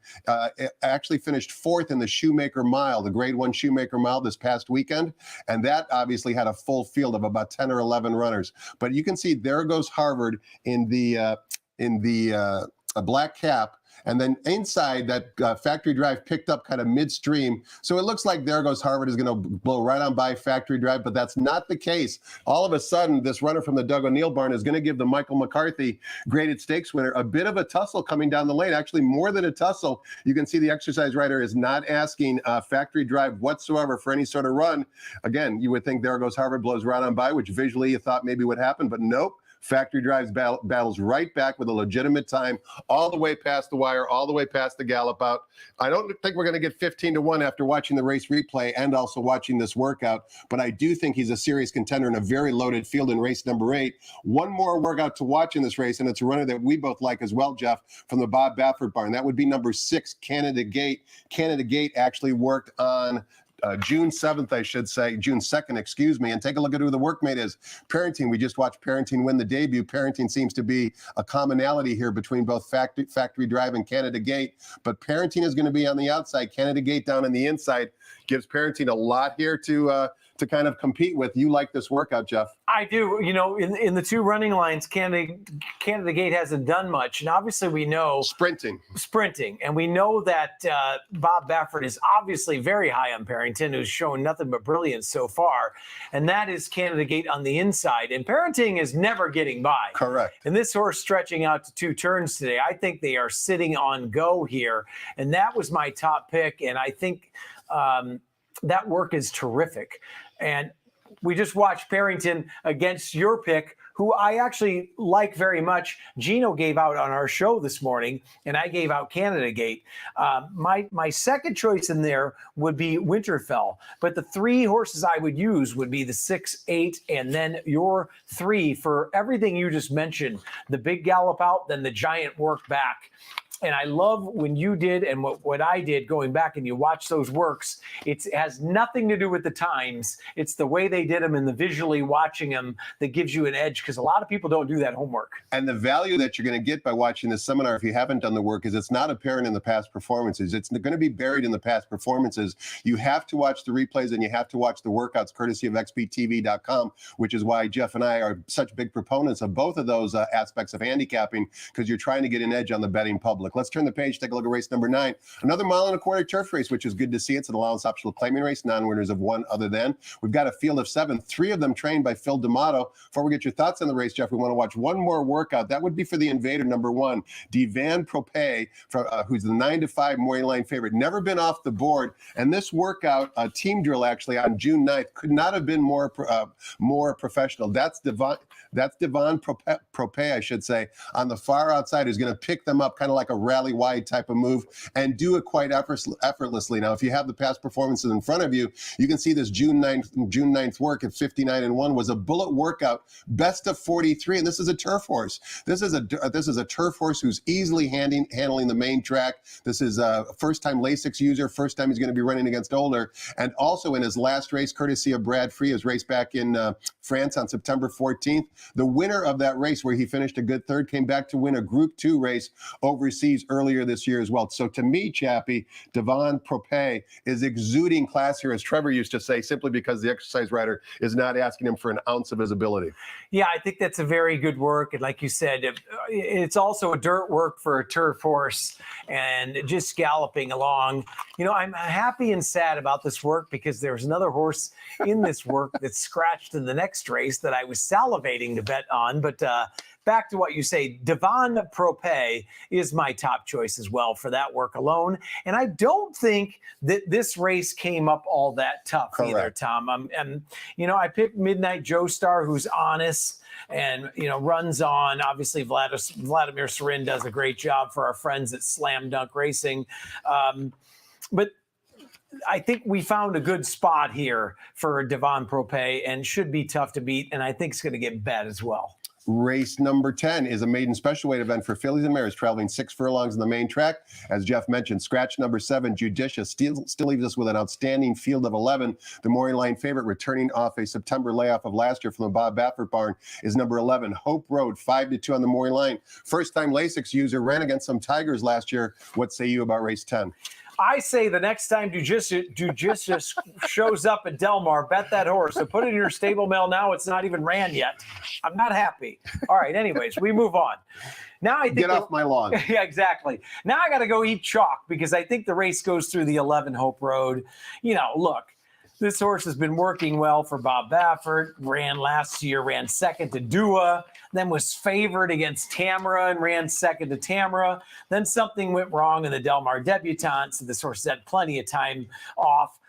actually finished 4th in the Shoemaker Mile, the grade 1 Shoemaker Mile this past weekend. And that obviously had a full field of about 10 or 11 runners. But you can see There Goes Harvard in the black cap. And then inside that Factory Drive picked up kind of midstream. So it looks like There Goes Harvard is going to blow right on by Factory Drive, but that's not the case. All of a sudden, this runner from the Doug O'Neill barn is going to give the Michael McCarthy graded stakes winner a bit of a tussle coming down the lane, actually more than a tussle. You can see the exercise rider is not asking Factory Drive whatsoever for any sort of run. Again, you would think There Goes Harvard blows right on by, which visually you thought maybe would happen, but nope. Factory Drives battles right back with a legitimate time, all the way past the wire, all the way past the gallop out. I don't think we're going to get 15 to 1 after watching the race replay and also watching this workout, but I do think he's a serious contender in a very loaded field in race number 8. One more workout to watch in this race, and it's a runner that we both like as well, Jeff, from the Bob Baffert barn. That would be number 6, Canada Gate. Canada Gate actually worked on June 7th, I should say, June 2nd, excuse me, and take a look at who the workmate is. Parenting, we just watched Parenting win the debut. Parenting seems to be a commonality here between both Factory Drive and Canada Gate, but Parenting is going to be on the outside. Canada Gate down on the inside gives Parenting a lot here to kind of compete with. You like this workout, Jeff? I do. You know, in the 2 running lines, Canada Gate hasn't done much. And obviously we know sprinting. And we know that Bob Baffert is obviously very high on Parenting, who's shown nothing but brilliance so far. And that is Canada Gate on the inside. And Parenting is never getting by. Correct. And this horse stretching out to 2 turns today, I think they are sitting on go here. And that was my top pick. And I think that work is terrific. And we just watched Parenting against your pick, who I actually like very much. Gino gave out on our show this morning, and I gave out Canada Gate. My second choice in there would be Winterfell, but the 3 horses I would use would be the 6, 8, and then your 3 for everything you just mentioned. The big gallop out, then the giant work back. And I love when you did and what I did going back and you watch those works. It has nothing to do with the times. It's the way they did them and the visually watching them that gives you an edge, because a lot of people don't do that homework. And the value that you're going to get by watching this seminar, if you haven't done the work, is it's not apparent in the past performances. It's going to be buried in the past performances. You have to watch the replays and you have to watch the workouts courtesy of xbtv.com, which is why Jeff and I are such big proponents of both of those aspects of handicapping, because you're trying to get an edge on the betting public. Let's turn the page, take a look at race number 9. Another 1.25 mile turf race, which is good to see. It's an allowance optional claiming race, non-winners of 1 other than. We've got a field of 7, 3 of them trained by Phil D'Amato. Before we get your thoughts on the race, Jeff, we want to watch one more workout. That would be for the Invader, number 1, Divan Propé, who's the 9 to 5 morning line favorite. Never been off the board. And this workout, team drill actually on June 9th, could not have been more professional. That's Divan Propé, I should say, on the far outside, who's going to pick them up kind of like a rally wide type of move and do it quite effortlessly. Now, if you have the past performances in front of you, you can see this June 9th work at 59-1 was a bullet workout, best of 43, and this is a turf horse. This is a turf horse who's easily handling the main track. This is a first-time Lasix user, first time he's going to be running against older, and also in his last race, courtesy of Brad Free, his race back in France on September 14th. The winner of that race, where he finished a good third, came back to win a Group 2 race overseas earlier this year as well. So to me, Chappie, Devon Propé is exuding class here, as Trevor used to say, simply because the exercise rider is not asking him for an ounce of his ability. Yeah, I think that's a very good work. And like you said, it's also a dirt work for a turf horse and just galloping along. You know, I'm happy and sad about this work because there's another horse in this work that scratched in the next race that I was salivating to bet on. But back to what you say, Devon Propé is my top choice as well for that work alone. And I don't think that this race came up all that tough either, Tom. You know, I picked Midnight Joestar, who's honest and, you know, runs on. Obviously, Vladimir Serin does a great job for our friends at Slam Dunk Racing. But I think we found a good spot here for Devon Propé and should be tough to beat. And I think it's going to get bet as well. Race number 10 is a maiden special weight event for fillies and mares traveling 6 furlongs in the main track. As Jeff mentioned, scratch number 7, Judicious, still leaves us with an outstanding field of 11. The Maury Line favorite, returning off a September layoff of last year from the Bob Baffert barn, is number 11, Hope Road, 5-2 on the Maury Line. First-time Lasix user, ran against some Tigers last year. What say you about race 10? I say the next time Judicious shows up at Del Mar, bet that horse. So put it in your stable mail now. It's not even ran yet. I'm not happy. All right, anyways, we move on. Now I think get off my lawn. Yeah, exactly. Now I got to go eat chalk because I think the race goes through the 11 Hope Road. You know, look, this horse has been working well for Bob Baffert. Ran last year, ran second to Dua, then was favored against Tamara and ran second to Tamara. Then something went wrong in the Del Mar debutante, so this horse had plenty of time off.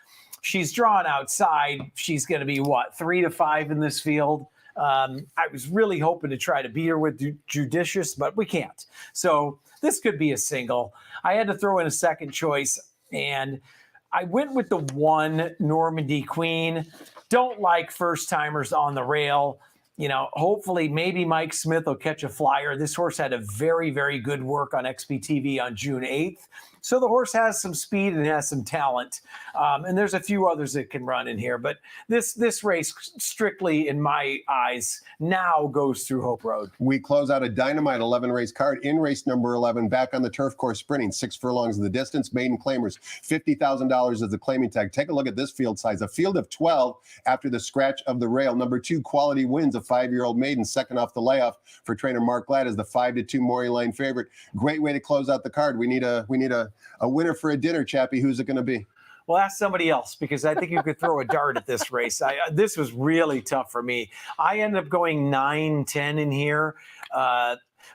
She's drawn outside. She's going to be, 3-5 in this field? I was really hoping to try to beat her with Judicious, but we can't. So this could be a single. I had to throw in a second choice, and I went with the 1 Normandy Queen. Don't like first-timers on the rail. You know, hopefully maybe Mike Smith will catch a flyer. This horse had a very, very good work on XBTV on June 8th. So the horse has some speed and has some talent. And there's a few others that can run in here. But this race, strictly in my eyes, now goes through Hope Road. We close out a dynamite 11-race card in race number 11, back on the turf course sprinting, 6 furlongs in the distance. Maiden claimers, $50,000 as the claiming tag. Take a look at this field size. A field of 12 after the scratch of the rail. Number 2, Quality Wins, a 5-year-old maiden, second off the layoff for trainer Mark Glad as the 5-2 Maury Line favorite. Great way to close out the card. We need a winner for a dinner, Chappie. Who's it going to be? Well, ask somebody else because I think you could throw a dart at this race. This was really tough for me. I ended up going 9-10 in here.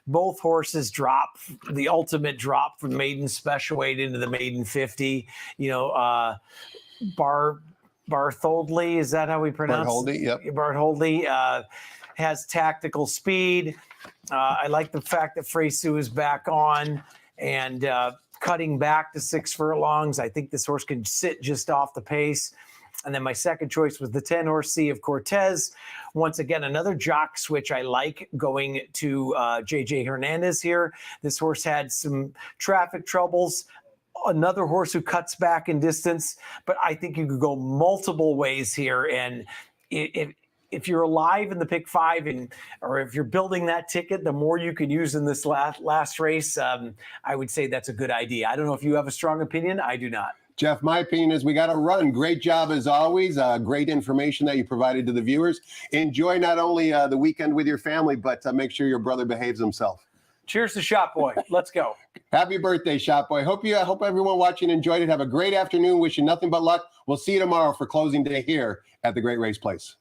Both horses drop, the ultimate drop from maiden special weight into the maiden 50. You know, Bartholdi, is that how we pronounce it? Bartholdi, yep. Bartholdi has tactical speed. I like the fact that Fresu is back on and cutting back to 6 furlongs. I think this horse can sit just off the pace. And then my second choice was the 10-horse Sea of Cortez. Once again, another jock switch I like, going to J.J. Hernandez here. This horse had some traffic troubles. Another horse who cuts back in distance. But I think you could go multiple ways here. And if you're alive in the pick 5 or if you're building that ticket, the more you can use in this last race, I would say that's a good idea. I don't know if you have a strong opinion. I do not. Jeff, my opinion is we got to run. Great job as always. Great information that you provided to the viewers. Enjoy not only the weekend with your family, but make sure your brother behaves himself. Cheers to Shot Boy. Let's go. Happy birthday, Shot Boy. Hope everyone watching enjoyed it. Have a great afternoon. Wish you nothing but luck. We'll see you tomorrow for closing day here at the Great Race Place.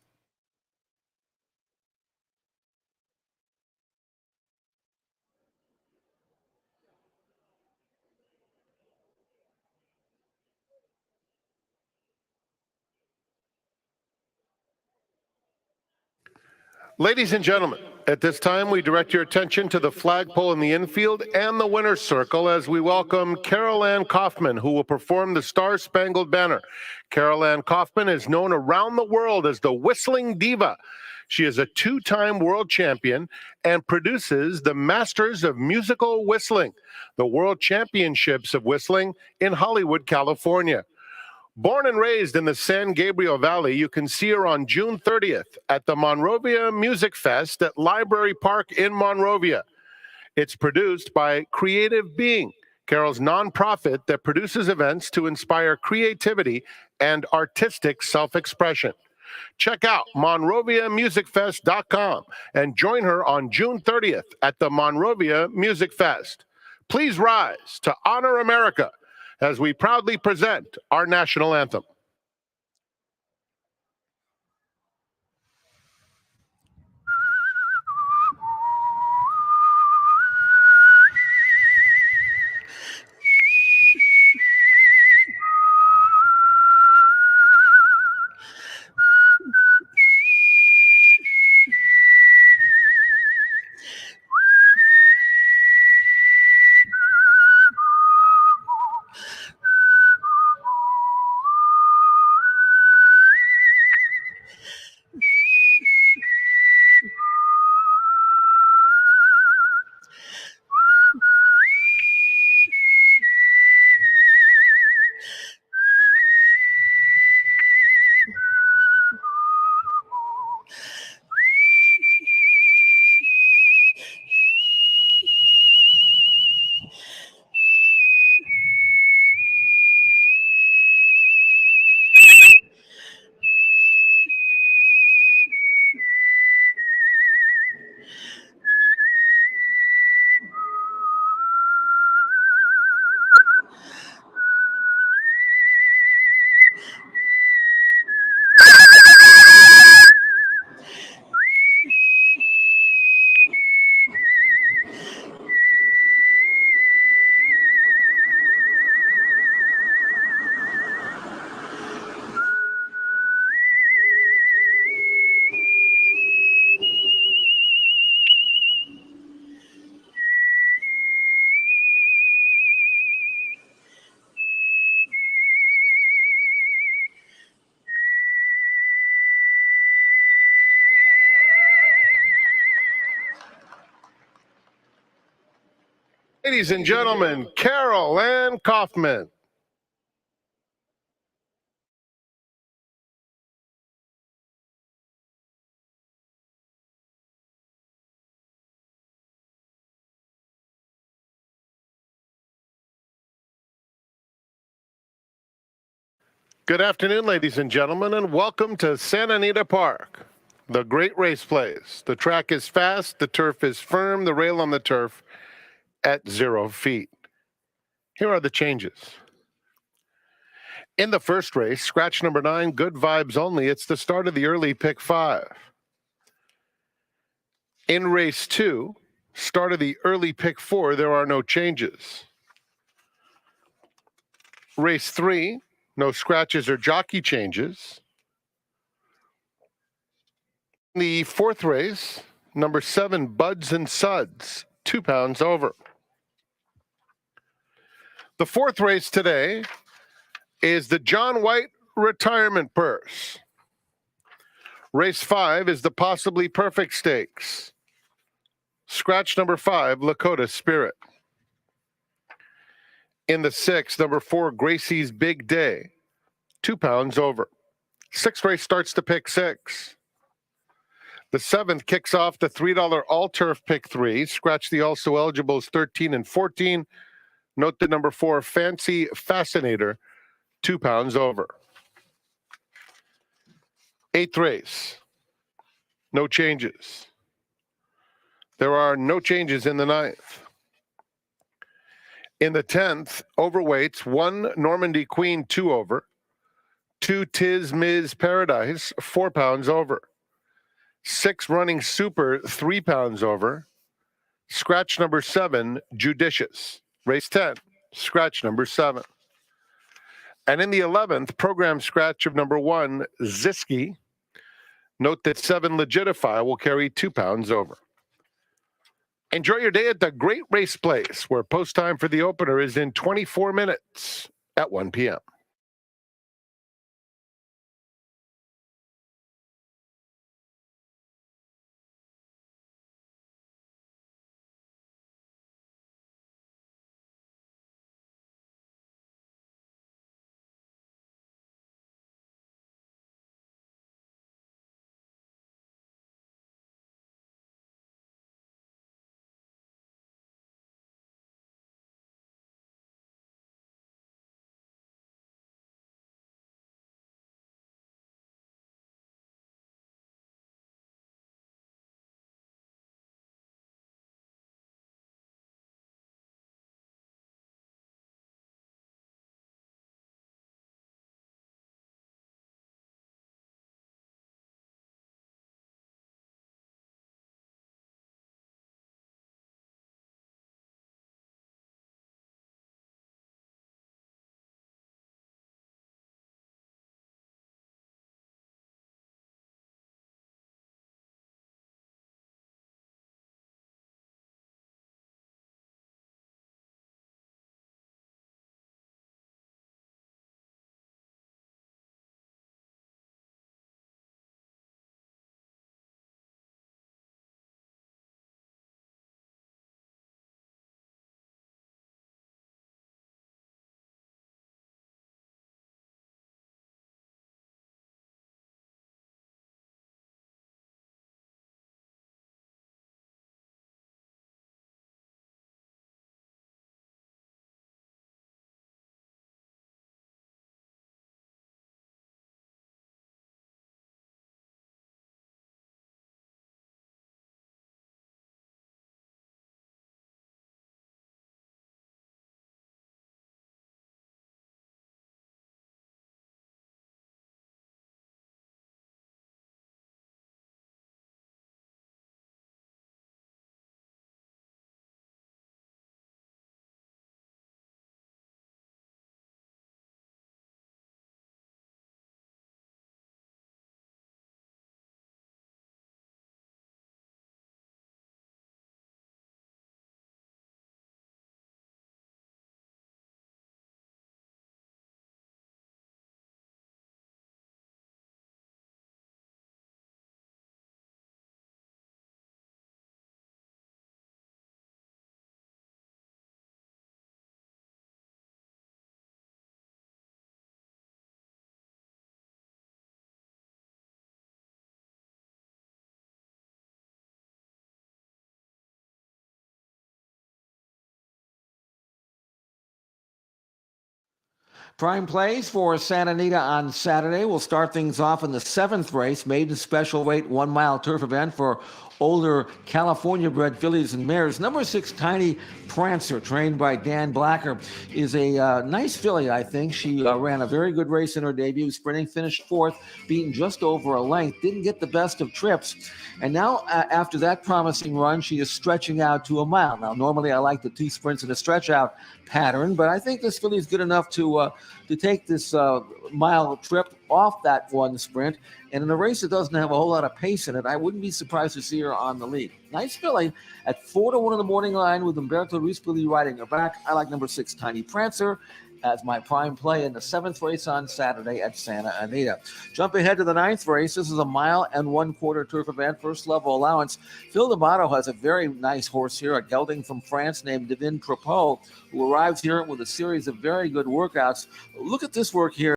Ladies and gentlemen, At this time, we direct your attention to the flagpole in the infield and the winner's circle as we welcome Carol Ann Kaufman, who will perform the Star-Spangled Banner. Carol Ann Kaufman is known around the world as the Whistling Diva. She is a two-time world champion and produces the Masters of Musical Whistling, the World Championships of Whistling in Hollywood, California. Born and raised in the San Gabriel Valley, you can see her on June 30th at the Monrovia Music Fest at Library Park in Monrovia. It's produced by Creative Being, Carol's nonprofit that produces events to inspire creativity and artistic self-expression. Check out MonroviaMusicFest.com and join her on June 30th at the Monrovia Music Fest. Please rise to honor America as we proudly present our national anthem. Ladies and gentlemen, Carol Ann Kaufman. Good afternoon, ladies and gentlemen, and welcome to Santa Anita Park, the great race place. The track is fast, the turf is firm, the rail on the turf at 0 feet. Here are the changes. In the first race, scratch number 9, Good Vibes Only. It's the start of the early pick 5. In race 2, start of the early pick 4, there are no changes. Race 3, no scratches or jockey changes. In the fourth race, number 7, Buds and Suds, 2 pounds over. The fourth race today is the John White Retirement Purse. Race 5 is the Possibly Perfect Stakes. Scratch number 5, Lakota Spirit. In the sixth, number 4, Gracie's Big Day, 2 pounds over. Sixth race starts to pick 6. The seventh kicks off the $3 all-turf pick 3. Scratch the also eligibles 13 and 14. Note the number 4, Fancy Fascinator, 2 pounds over. Eighth race, no changes. There are no changes in the ninth. In the 10th, overweights, 1 Normandy Queen, 2 over. 2 Tiz Miz Paradise, 4 pounds over. 6 Running Super, 3 pounds over. Scratch number 7, Judicious. Race 10, scratch number 7. And in the 11th, program scratch of number 1, Ziski. Note that 7 Legitify will carry 2 pounds over. Enjoy your day at the Great Race Place, where post time for the opener is in 24 minutes at 1 p.m. Prime plays for Santa Anita on Saturday. We'll start things off in the 7th race, maiden special weight 1 mile turf event for older California-bred fillies and mares. Number 6, Tiny Prancer, trained by Dan Blacker, is a nice filly, I think. She ran a very good race in her debut, sprinting, finished 4th, beaten just over a length, didn't get the best of trips. And now, after that promising run, she is stretching out to a mile. Now, normally I like the 2 sprints in a stretch-out pattern, but I think this filly is good enough to take this mile trip off that 1 sprint. And in a race that doesn't have a whole lot of pace in it, I wouldn't be surprised to see her on the lead. Nice filly at 4-1 in the morning line with Umberto Rispoli riding her back. I like number 6, Tiny Prancer, as my prime play in the 7th race on Saturday at Santa Anita. Jump ahead to the 9th race. This is a 1.25 mile turf event, first level allowance. Phil D'Amato has a very nice horse here, a gelding from France named Divin Propos, who arrives here with a series of very good workouts. Look at this work here.